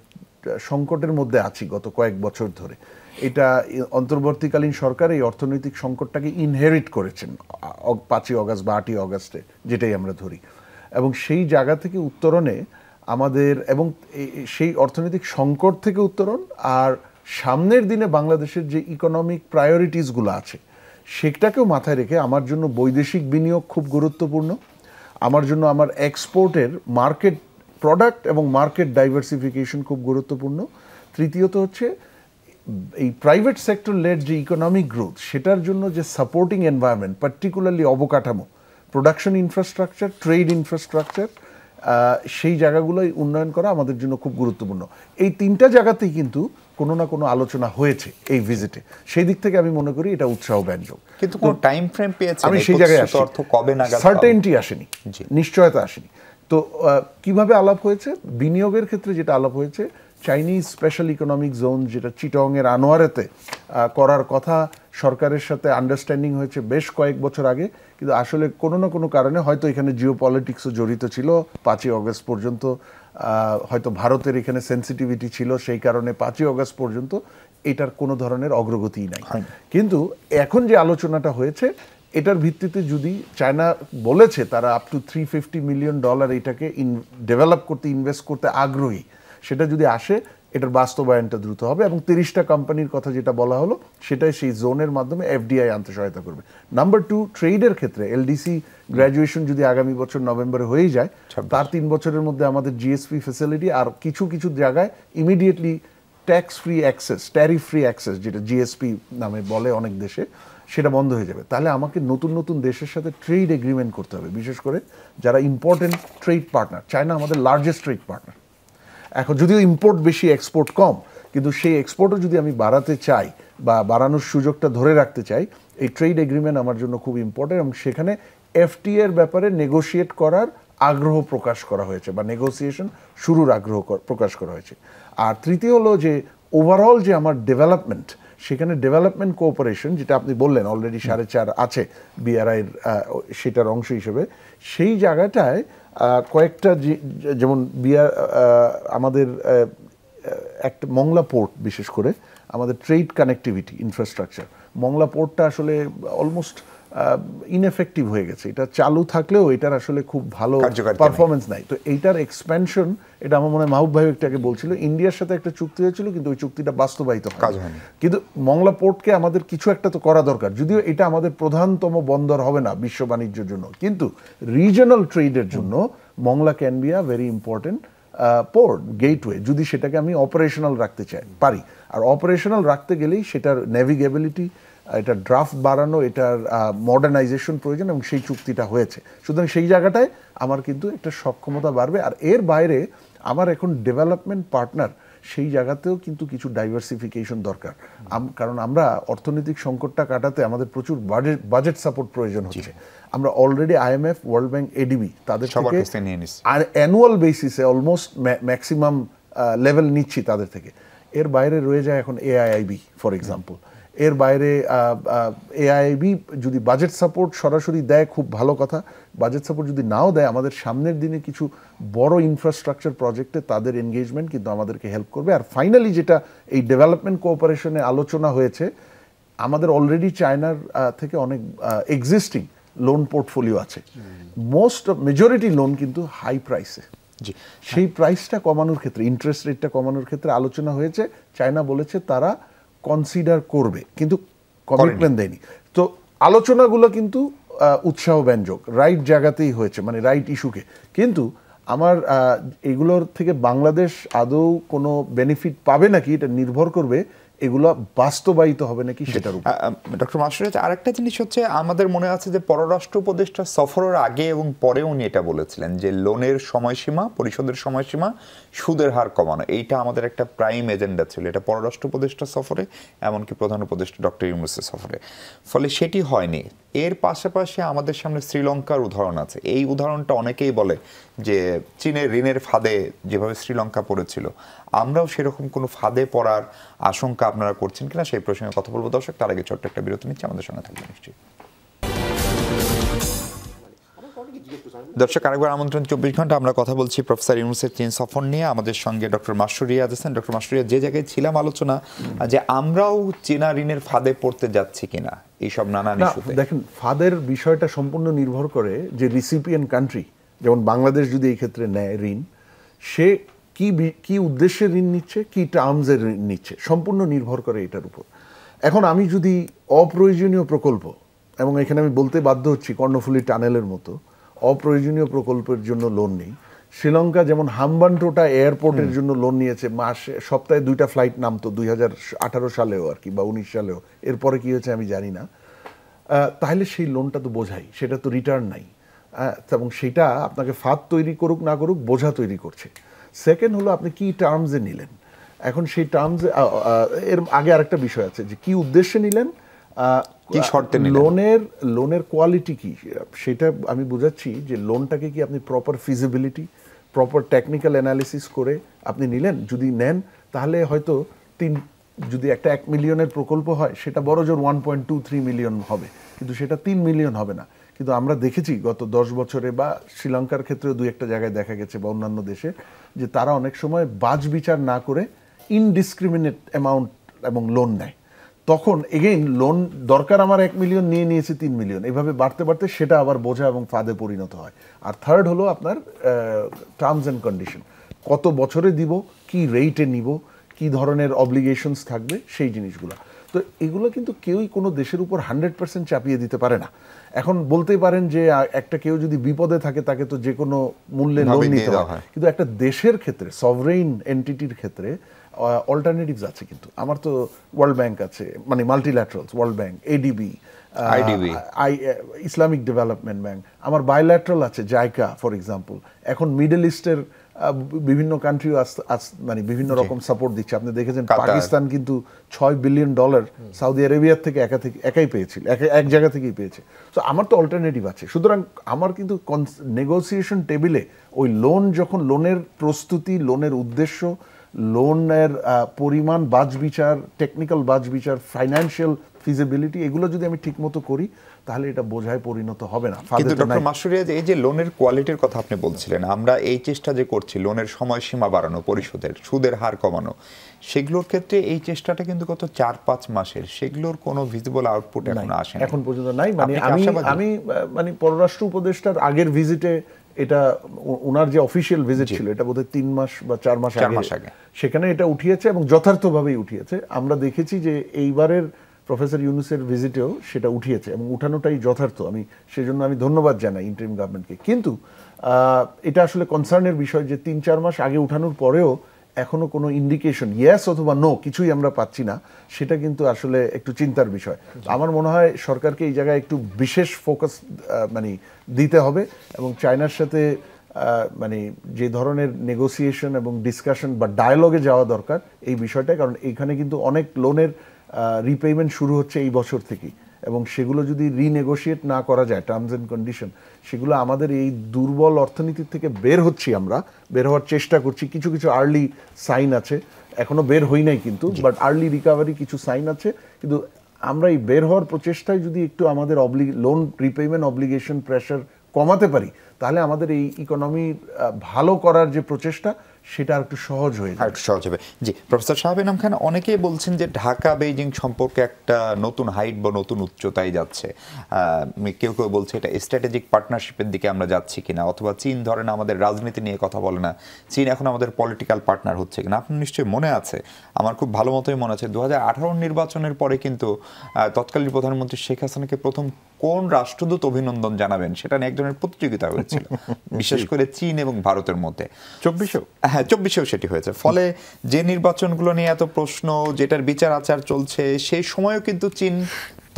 সংকটের মধ্যে আছি গত কয়েক বছর ধরে। এটা অন্তর্বর্তীকালীন সরকার এই অর্থনৈতিক সংকটটাকে ইনহেরিট করেছেন 5ই অগাস্ট বা 8ই অগাস্টে, যেটাই আমরা ধরি। এবং সেই জায়গা থেকে উত্তরণে আমাদের, এবং সেই অর্থনৈতিক সংকট থেকে উত্তরণ, আর সামনের দিনে বাংলাদেশের যে ইকোনমিক প্রায়োরিটিসগুলো আছে সেটাকেও মাথায় রেখে আমার জন্য বৈদেশিক বিনিয়োগ খুব গুরুত্বপূর্ণ। আমার জন্য আমার এক্সপোর্টের মার্কেট প্রোডাক্ট এবং মার্কেট ডাইভার্সিফিকেশন খুব গুরুত্বপূর্ণ। তৃতীয়ত হচ্ছে এই প্রাইভেট সেক্টর লেড যে ইকোনমিক গ্রোথ, সেটার জন্য যে সাপোর্টিং এনভায়রনমেন্ট, পার্টিকুলারলি অবকাঠামো, প্রোডাকশন ইনফ্রাস্ট্রাকচার, ট্রেড ইনফ্রাস্ট্রাকচার, সেই জায়গাগুলোই উন্নয়ন করা আমাদের জন্য খুব গুরুত্বপূর্ণ। এই 3টা জায়গাতেই কিন্তু কোনো না কোনো আলোচনা হয়েছে এই ভিজিটে। সেই দিক থেকে আমি মনে করি এটা উৎসাহ ব্যঞ্জক। কিন্তু কোন টাইম ফ্রেম পেয়েছেন? আমি সেই জায়গায় আসি, অর্থ কবে নাগাদ? সার্টেনটি আসেনি, নিশ্চয়তা আসেনি। তো কিভাবে আলাপ হয়েছে? বিনিয়োগের ক্ষেত্রে যেটা আলাপ হয়েছে, চাইনিজ স্পেশাল ইকোনমিক জোন যেটা চিটংয়ের আনোয়ারেতে করার কথা সরকারের সাথে আন্ডারস্ট্যান্ডিং হয়েছে বেশ কয়েক বছর আগে, কিন্তু আসলে কোনো না কোনো কারণে হয়তো এখানে জিও পলিটিক্সও জড়িত ছিল 5ই অগস্ট পর্যন্ত, হয়তো ভারতের এখানে সেন্সিটিভিটি ছিল, সেই কারণে 5ই অগস্ট পর্যন্ত এটার কোনো ধরনের অগ্রগতিই নাই। কিন্তু এখন যে আলোচনাটা হয়েছে এটার ভিত্তিতে যদি চায়না বলেছে তারা আপ টু $350 মিলিয়ন এটাকে ডেভেলপ করতে, ইনভেস্ট করতে আগ্রহী, সেটা যদি আসে এটার বাস্তবায়নটা দ্রুত হবে এবং 30টা কোম্পানির কথা যেটা বলা হলো সেটাই সেই জোনের মাধ্যমে এফডিআই আনতে সহায়তা করবে। নাম্বার 2, ট্রেডের ক্ষেত্রে এলডিসি গ্র্যাজুয়েশন যদি আগামী বছর নভেম্বরে হয়ে যায়, তার 3 বছরের মধ্যে আমাদের জিএসপি ফ্যাসিলিটি আর কিছু কিছু জায়গায় immediately tax free access, tariff free access যেটা জিএসপি নামে বলে অনেক দেশে, সেটা বন্ধ হয়ে যাবে। তাহলে আমাকে নতুন নতুন দেশের সাথে ট্রেড এগ্রিমেন্ট করতে হবে, বিশেষ করে যারা ইম্পর্টেন্ট ট্রেড পার্টনার। চায়না আমাদের লার্জেস্ট ট্রেড পার্টনার। এখন যদিও ইম্পোর্ট বেশি, এক্সপোর্ট কম, কিন্তু সেই এক্সপোর্টও যদি আমি বাড়াতে চাই বা বাড়ানোর সুযোগটা ধরে রাখতে চাই, এই ট্রেড এগ্রিমেন্ট আমার জন্য খুব ইম্পর্টেন্ট এবং সেখানে এফটিএ এর ব্যাপারে নেগোশিয়েট করার আগ্রহ প্রকাশ করা হয়েছে বা নেগোসিয়েশন শুরুর আগ্রহ প্রকাশ করা হয়েছে। আর তৃতীয় হলো যে ওভারঅল যে আমার ডেভেলপমেন্ট, সেখানে ডেভেলপমেন্ট কোঅপারেশন যেটা আপনি বললেন অলরেডি 4.5 আছে বিআরআইয়ের, সেটার অংশ হিসেবে সেই জায়গাটায় কয়েকটা যেমন আমাদের একটা মংলা পোর্ট, বিশেষ করে আমাদের ট্রেড কানেক্টিভিটি ইনফ্রাস্ট্রাকচার, মংলা পোর্টটা আসলে অলমোস্ট ইনএফেক্টিভ হয়ে গেছে। এটা চালু থাকলেও এটার আসলে খুব ভালো পারফরমেন্স নাই। তো এইটার এক্সপ্যানশন, এটা আমার মনে হয় মাহবুব ভাই একটাকে বলছিল, ইন্ডিয়ার সাথে একটা চুক্তি হয়েছিল কিন্তু ওই চুক্তিটা বাস্তবায়িত হয়নি। কিন্তু মংলা পোর্টকে আমাদের কিছু একটা তো করা দরকার, যদিও এটা আমাদের প্রধানতম বন্দর হবে না বিশ্ব বাণিজ্যের জন্য, কিন্তু রিজনাল ট্রেডের জন্য Mongla can be a very important port gateway, যদি সেটাকে আমি অপারেশনাল রাখতে চাই পারি। আর অপারেশনাল রাখতে গেলেই সেটার নেভিগেবিলিটি, এটা ড্রাফট বাড়ানো, এটার মডার্নাইজেশন প্রয়োজন এবং সেই চুক্তিটা হয়েছে। সুতরাং সেই জায়গাটায় আমার কিন্তু একটা সক্ষমতা বাড়বে। আর এর বাইরে আমার এখন ডেভেলপমেন্ট পার্টনার, সেই জায়গাতেও কিন্তু কিছু ডাইভার্সিফিকেশন দরকার, কারণ আমরা অর্থনৈতিক সংকটটা কাটাতে আমাদের প্রচুর বাজেট সাপোর্ট প্রয়োজন হচ্ছে। আমরা already IMF, world bank, ADB তাদের থেকে আর অ্যানুয়াল বেসিসে অলমোস্ট ম্যাক্সিমাম লেভেল নিচ্ছি তাদের থেকে। এর বাইরে রয়ে যায় এখন এআইআইবি ফর এক্সাম্পল। এর বাইরে এআইবি যদি বাজেট সাপোর্ট সরাসরি দেয় খুব ভালো কথা, বাজেট সাপোর্ট যদি নাও দেয় আমাদের সামনের দিনে কিছু বড় ইনফ্রাস্ট্রাকচার প্রজেক্টে তাদের এনগেজমেন্ট কিন্তু আমাদেরকে হেল্প করবে। আর ফাইনালি যেটা এই ডেভেলপমেন্ট কোঅপারেশনে আলোচনা হয়েছে, আমাদের অলরেডি চায়নার থেকে অনেক এক্সিস্টিং লোন পোর্টফোলিও আছে, মেজরিটি লোন কিন্তু হাই প্রাইসে। সেই প্রাইসটা কমানোর ক্ষেত্রে, ইন্টারেস্ট রেটটা কমানোর ক্ষেত্রে আলোচনা হয়েছে। চায়না বলেছে তারা কনসিডার করবে, কিন্তু কমিটমেন্ট দেয়নি। তো আলোচনাগুলো কিন্তু উৎসাহ ব্যঞ্জক, রাইট জায়গাতেই হয়েছে, মানে রাইট ইস্যুকে। কিন্তু আমার এগুলোর থেকে বাংলাদেশ আদৌ কোনো বেনিফিট পাবে নাকি এটা নির্ভর করবে এগুলো বাস্তবায়িত হবে নাকি সেটার উপর। ডক্টর মাসুদ, আরেকটা জিনিস হচ্ছে, আমাদের মনে আছে যে পররাষ্ট্র উপদেষ্টা সফরের আগে এবং পরে উনি এটা বলেছিলেন যে লোনের সময়সীমা, পরিশোধের সময়সীমা, সুদের হার কমানো, এইটা আমাদের একটা প্রাইম এজেন্ডা ছিল। এটা পররাষ্ট্র উপদেষ্টা সফরে, এমনকি প্রধান উপদেষ্টা ডক্টর ইউনূসের সফরে, ফলে সেটি হয়নি। এর পাশাপাশি আমাদের সামনে শ্রীলঙ্কার উদাহরণ আছে। এই উদাহরণটা অনেকেই বলে যে চীনের ঋণের ফাঁদে যেভাবে শ্রীলঙ্কা পড়েছিল, আমরাও সেরকম কোনো ফাঁদে পড়ার আশঙ্কা আপনারা করছেন কিনা সেই প্রসঙ্গে কথা বলবো। দর্শক, তার আগে ছোট্ট একটা বিরতি নিচ্ছে, আমাদের সঙ্গে থাকবে নিশ্চয়ই। দর্শক, আরেকবার আমন্ত্রণ 24 ঘন্টা। আমরা কথা বলছি প্রফেসর ইউনূসের চীন সফর নিয়ে। আমাদের সঙ্গে ডক্টর মাসরুর রিয়াজ আছেন। ডক্টর মাসরুর রিয়াজ, যে জায়গায় ছিলাম আলোচনা যে আমরাও চীনা ঋণের ফাঁদে পড়তে যাচ্ছি কিনা এইসব নানান ইস্যুতে। দেখেন, ফাঁদের বিষয়টা সম্পূর্ণ নির্ভর করে যে রিসিপিয়েন্ট কান্ট্রি, যেমন বাংলাদেশ যদি এই ক্ষেত্রে নেয় ঋণ, সে কি উদ্দেশ্যে ঋণ নিচ্ছে, কি টার্মসের ঋণ নিচ্ছে, সম্পূর্ণ নির্ভর করে এটার উপর। এখন আমি যদি অপ্রয়োজনীয় প্রকল্প, এবং এখানে আমি বলতে বাধ্য হচ্ছি কর্ণফুলী টানেলের মতো অপ্রয়োজনীয় প্রকল্পের জন্য লোন নেই। শ্রীলঙ্কা যেমন হাম্বানটোটা এয়ারপোর্টের জন্য লোন নিয়েছে, সপ্তাহে 2টা ফ্লাইট নামতো 2018 সালেও আর কি, বা 19 সালেও, এরপরে কি হয়েছে আমি জানি না। তাহলে সেই লোনটা তো বোঝাই, সেটা তো রিটার্ন নাই, এবং সেটা আপনাকে ফাঁদ তৈরি করুক না করুক বোঝা তৈরি করছে। সেকেন্ড হলো আপনি কি টার্মসে নিলেন। এখন সেই টার্মসে এর আগে আরেকটা বিষয় আছে যে কি উদ্দেশ্যে নিলেন, কি শর্তে লোনের কোয়ালিটি কি, সেটা আমি বুঝাচ্ছি যে লোনটাকে কি আপনি proper feasibility, proper technical analysis করে আপনি নিলেন। যদি নেন তাহলে হয়তো যদি একটা 1 মিলিয়নের প্রকল্প হয় সেটা বড় জোর 1.23 মিলিয়ন হবে, কিন্তু সেটা 3 মিলিয়ন হবে না। কিন্তু আমরা দেখেছি গত 10 বছরে বা শ্রীলঙ্কার ক্ষেত্রে 2-1টা জায়গায় দেখা গেছে বা অন্যান্য দেশে, যে তারা অনেক সময় বাজ বিচার না করে ইনডিসক্রিমিনেট অ্যামাউন্ট এবং লোন নেয়। তখন এগেইন লোন দরকার আমার 1 মিলিয়ন, নিয়েছে 3 মিলিয়ন, এভাবে বাড়তে বাড়তে সেটা আবার বোঝা এবং ফাঁদে পরিণত হয়। আর থার্ড হলো আপনার টার্মস অ্যান্ড কন্ডিশন, কত বছরে দিব, কি রেটে নিব, কি ধরনের অব্লিগেশনস থাকবে, সেই জিনিসগুলো। তো এগুলো কিন্তু কেউই কোনো দেশের উপর 100% চাপিয়ে দিতে পারে না। এখন বলতেই পারেন যে একটা কেউ যদি বিপদে থাকে তাকে তো যে কোনো মূল্যে লোন নিতে হয়, কিন্তু একটা দেশের ক্ষেত্রে, সভরেইন এন্টিটির ক্ষেত্রে অল্টারনেটিভস আছে। কিন্তু আমার তো ওয়ার্ল্ড ব্যাংক আছে, মানে multilaterals, world bank, ADB, Islamic development bank, আমার বায়োল্যাটারাল আছে জাইকা ফর এক্সাম্পল। এখন মিডল ইস্টের বিভিন্ন কান্ট্রিও মানে বিভিন্ন রকম সাপোর্ট দিচ্ছে। আপনি দেখেছেন পাকিস্তান কিন্তু $6 বিলিয়ন সৌদি আরবিয়ার থেকে একাই পেয়েছিল, এক জায়গা থেকেই পেয়েছে। তো আমার তো অল্টারনেটিভ আছে। সুতরাং আমার কিন্তু নেগোসিয়েশন টেবিলে ওই লোন, যখন লোনের প্রস্তুতি, লোনের উদ্দেশ্য, লোনের পরিমাণ, বাছবিচার, টেকনিক্যাল বাছবিচার, ফাইন্যান্সিয়াল ফিজিবিলিটি, এগুলো যদি আমি ঠিকমতো করি তাহলে এটা বোঝায় পরিণত হবে না। কিন্তু ডক্টর মাসুদ রিয়াজ, এই যে লোনের কোয়ালিটির কথা আপনি বলছিলেন, আমরা এই চেষ্টা যে করছি লোনের সময়সীমা বাড়ানো, পরিশোধের, সুদের হার কমানো, সেগুলোর ক্ষেত্রে এই চেষ্টাটা কিন্তু গত 4-5 মাসের, সেগুলোর কোনো ভিজিবল আউটপুট এখনো আসেনি, এখন পর্যন্ত নাই। মানে আমি মানে পররাষ্ট্র উপদেষ্টার আগের ভিজিটে, এটা ওনার যে অফিসিয়াল ভিজিট ছিল, এটা বোধহয় 3 মাস বা 4 মাস আগে, সেখানে এটা উঠিয়েছে এবং যথার্থভাবেই উঠিয়েছে। আমরা দেখেছি যে এইবারের প্রফেসর ইউনূসের ভিজিটেও সেটা উঠিয়েছে এবং উঠানোটাই যথার্থ। সেজন্য আমি ধন্যবাদ জানাই ইন্টারিম গভর্নমেন্টকে। কিন্তু এটা আসলে কনসার্নের বিষয় যে 3-4 মাস আগে উঠানোর পরেও এখনো কোনো ইন্ডিকেশন, ইয়েস অথবা নো, কিছুই আমরা পাচ্ছি না। সেটা কিন্তু আসলে একটু চিন্তার বিষয়। আমার মনে হয় সরকারকে এই জায়গায় একটু বিশেষ ফোকাস মানে দিতে হবে এবং চায়নার সাথে মানে যে ধরনের নেগোসিয়েশন এবং ডিসকাশন বা ডায়ালগে যাওয়া দরকার এই বিষয়টা, কারণ এইখানে কিন্তু অনেক লোনের রিপেমেন্ট শুরু হচ্ছে এই বছর থেকেই, এবং সেগুলো যদি রিনেগোশিয়েট না করা যায়, টার্মস অ্যান্ড কন্ডিশন, সেগুলো আমাদের এই দুর্বল অর্থনীতির থেকে বের হওয়ার চেষ্টা করছি। কিছু কিছু আর্লি সাইন আছে, এখনো বের হই নাই কিন্তু, বাট আর্লি রিকাভারি কিছু সাইন আছে। কিন্তু আমরা এই বের হওয়ার প্রচেষ্টায় যদি একটু আমাদের লোন রিপেমেন্ট অব্লিগেশন প্রেশার কমাতে পারি, তাহলে আমাদের এই ইকোনমি ভালো করার যে প্রচেষ্টা, সেটা আর একটু সহজ হয়ে যাবে, জি। প্রফেসর শাহাব ইনাম খান, অনেকেই বলছেন যে ঢাকা বেইজিং সম্পর্কে একটা নতুন হাইট বা নতুন উচ্চতায় যাচ্ছে। কেউ কেউ বলছে এটা স্ট্র্যাটেজিক পার্টনারশিপের দিকে আমরা যাচ্ছি কিনা, অথবা চীন ধরেন আমাদের রাজনীতি নিয়ে কথা বলে না, চীন এখন আমাদের পলিটিক্যাল পার্টনার হচ্ছে কিনা। আপনার নিশ্চয়ই মনে আছে, আমার খুব ভালো মতোই মনে আছে, 2018 নির্বাচনের পরে কিন্তু তৎকালীন প্রধানমন্ত্রী শেখ হাসিনাকে প্রথম কোন রাষ্ট্রদূত অভিনন্দন জানাবেন সেটা নিয়ে এক ধরনের প্রতিযোগিতা হয়েছিল, বিশেষ করে চীন এবং ভারতের মধ্যে। 24-এও সেটি হয়েছে। ফলে যে নির্বাচনগুলো নিয়ে এত প্রশ্ন, যেটার বিচার আচার চলছে, সেই সময়ও কিন্তু চীন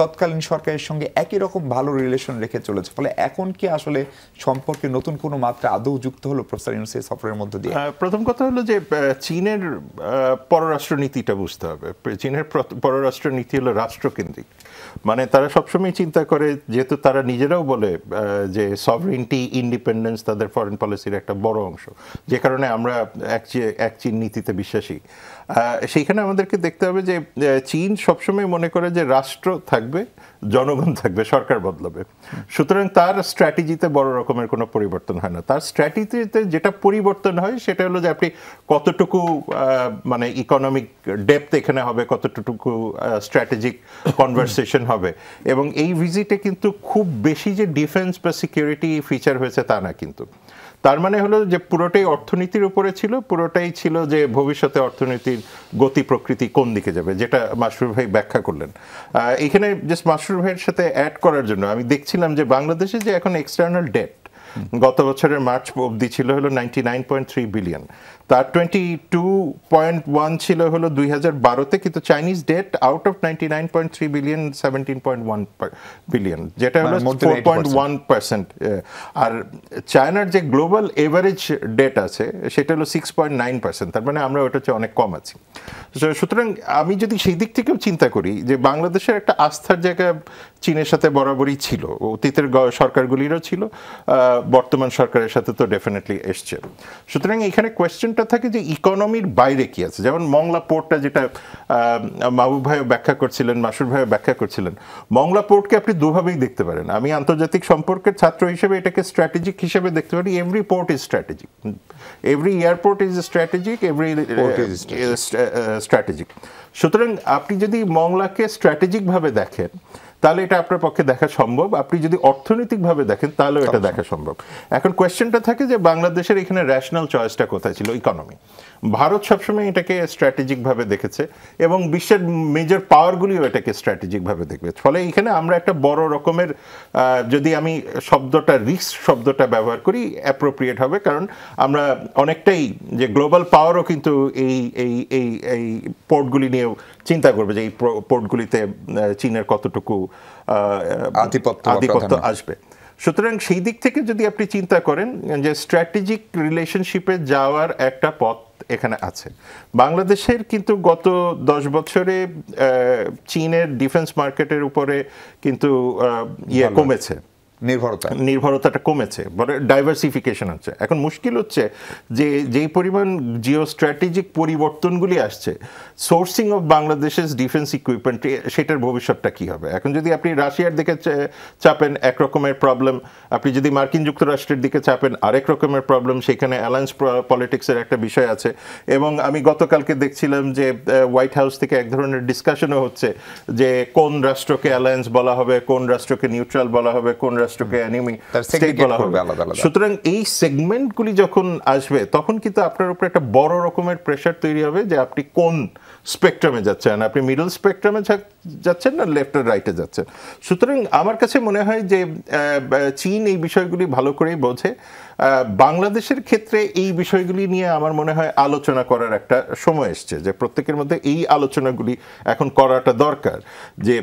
তৎকালীন সরকারের সঙ্গে একই রকম ভালো রিলেশন রেখে চলেছে। ফলে এখন কি আসলে সম্পর্কে নতুন কোনো মাত্রা আদৌ যুক্ত হলো প্রফেসর ইউনূসের সফরের মধ্যে দিয়ে? প্রথম কথা হলো যে চীনের পররাষ্ট্রনীতিটা বুঝতে হবে। চীনের পররাষ্ট্রনীতি হলো রাষ্ট্রকেন্দ্রিক। মানে তারা সবসময় চিন্তা করে, যেহেতু তারা নিজেরাও বলে যে সভরেনিটি, ইন্ডিপেন্ডেন্স তাদের ফরেন পলিসির একটা বড় অংশ, যে কারণে আমরা এক চীন নীতিতে বিশ্বাসী। সেইখানে আমাদেরকে দেখতে হবে যে চীন সবসময় মনে করে যে রাষ্ট্র থাকবে, জনগণ থাকবে, সরকার বদলাবে। সুতরাং তার স্ট্র্যাটেজিতে বড় রকমের কোনো পরিবর্তন হয় না। তার স্ট্র্যাটেজিতে যেটা পরিবর্তন হয় সেটা হলো যে আপনি কতটুকু মানে ইকোনমিক ডেপথ এখানে হবে, কতটুকু স্ট্র্যাটেজিক কনভারসেশন হবে। এবং এই ভিজিটে কিন্তু খুব বেশি যে ডিফেন্স বা সিকিউরিটি ফিচার হয়েছে তা না, কিন্তু তার মানে হলো যে পুরোটাই অর্থনীতির উপরে ছিল, পুরোটাই ছিল যে ভবিষ্যতে অর্থনীতির গতি প্রকৃতি কোন দিকে যাবে, যেটা মাসরুর ভাই ব্যাখ্যা করলেন। এখানে জাস্ট মাসরুর ভাইয়ের সাথে অ্যাড করার জন্য আমি দেখছিলাম যে বাংলাদেশে যে এখন এক্সটার্নাল ডেট গত বছরের মার্চ অবধি ছিল হলো 99.3 বিলিয়ন, তার 22.1 ছিল হলো 2012-তে, কিন্তু Chinese debt out of 99.3 billion 17.1 billion, যেটা হলো 4.1%। আর চায়নার যে গ্লোবাল এভারেজ ডেট আছে সেটা হলো 6.9%, তার মানে আমরা ওটা হচ্ছে অনেক কম আছি। সুতরাং আমি যদি সেই দিক থেকেও চিন্তা করি যে বাংলাদেশের একটা আস্থার জায়গা চীনের সাথে বরাবরই ছিল, অতীতের সরকারগুলিরও ছিল, বর্তমান সরকারের সাথে তো ডেফিনেটলি এসছে। সুতরাং এখানে কোয়েশ্চেনটা থাকে যে ইকোনমির বাইরে কি আছে। যেমন মংলা পোর্টটা, যেটা মাহবুব ভাইও ব্যাখ্যা করছিলেন, মাসুর ভাইও ব্যাখ্যা করছিলেন, মংলা পোর্টকে আপনি দুভাবেই দেখতে পারেন। আমি আন্তর্জাতিক সম্পর্কের ছাত্র হিসেবে এটাকে স্ট্র্যাটেজিক হিসেবে দেখতে পারি। Every port is strategic, every airport is strategic, every strategic. সুতরাং আপনি যদি মংলাকে স্ট্র্যাটেজিকভাবে দেখেন তাহলে এটা আপনার পক্ষে দেখা সম্ভব, আপনি যদি অর্থনৈতিকভাবে দেখেন তাহলেও এটা দেখা সম্ভব। এখন কোয়েশ্চেনটা থাকে যে বাংলাদেশের এখানে র্যাশনাল চয়েসটা কোথায় ছিল? ইকোনমি। ভারত সবসময় এটাকে স্ট্র্যাটেজিকভাবে দেখেছে এবং বিশ্বের মেজর পাওয়ারগুলিও এটাকে স্ট্র্যাটেজিকভাবে দেখবে। ফলে এখানে আমরা একটা বড় রকমের, যদি আমি শব্দটা রিস্ক শব্দটা ব্যবহার করি অ্যাপ্রোপ্রিয়েট হবে, কারণ আমরা অনেকটাই যে গ্লোবাল পাওয়ারও কিন্তু এই এই এই এই পোর্টগুলি নিয়েও চিন্তা করবে যে এই পোর্টগুলিতে চীনের কতটুকু আধিপত্য আসবে। সুতরাং সেই দিক থেকে যদি আপনি চিন্তা করেন যে স্ট্র্যাটেজিক রিলেশনশিপে যাওয়ার একটা পথ এখানে আছে। বাংলাদেশের কিন্তু গত 10 বছরে চীনের ডিফেন্স মার্কেটের উপরে কিন্তু কমেছে, নির্ভরতাটা কমেছে, ডাইভার্সিফিকেশন হচ্ছে। এখন মুশকিল হচ্ছে যে যেই পরিমাণ জিও স্ট্র্যাটেজিক পরিবর্তনগুলি আসছে, সোর্সিং অফ বাংলাদেশের ডিফেন্স ইকুইপমেন্ট, সেটার ভবিষ্যৎটা কি হবে? এখন যদি আপনি রাশিয়ার দিকে চাপেন এক রকমের প্রবলেম, আপনি যদি মার্কিন যুক্তরাষ্ট্রের দিকে চাপেন আরেক রকমের প্রবলেম, সেখানে অ্যালায়েন্স পলিটিক্সের একটা বিষয় আছে। এবং আমি গতকালকে দেখছিলাম যে হোয়াইট হাউস থেকে এক ধরনের ডিসকাশনও হচ্ছে যে কোন রাষ্ট্রকে অ্যালায়েন্স বলা হবে, কোন রাষ্ট্রকে নিউট্রাল বলা হবে, কোন রাষ্ট্রকে এনিমি স্টেট বলা হবে। সুতরাং এই সেগমেন্টগুলি যখন আসবে তখন কিন্তু আপনার উপর একটা বড় রকমের প্রেশার তৈরি হবে যে আপনি কোন স্পেকট্রামে যাচ্ছেন, আপনি মিডল স্পেকট্রামে যাচ্ছেন না লেফট আর রাইটে যাচ্ছেন। সুতরাং আমার কাছে মনে হয় যে চীন এই বিষয়গুলি ভালো করেই বোঝে। বাংলাদেশের ক্ষেত্রে এই বিষয়গুলি নিয়ে আমার মনে হয় আলোচনা করার একটা সময় এসছে, যে প্রত্যেকের মধ্যে এই আলোচনাগুলি এখন করাটা দরকার, যে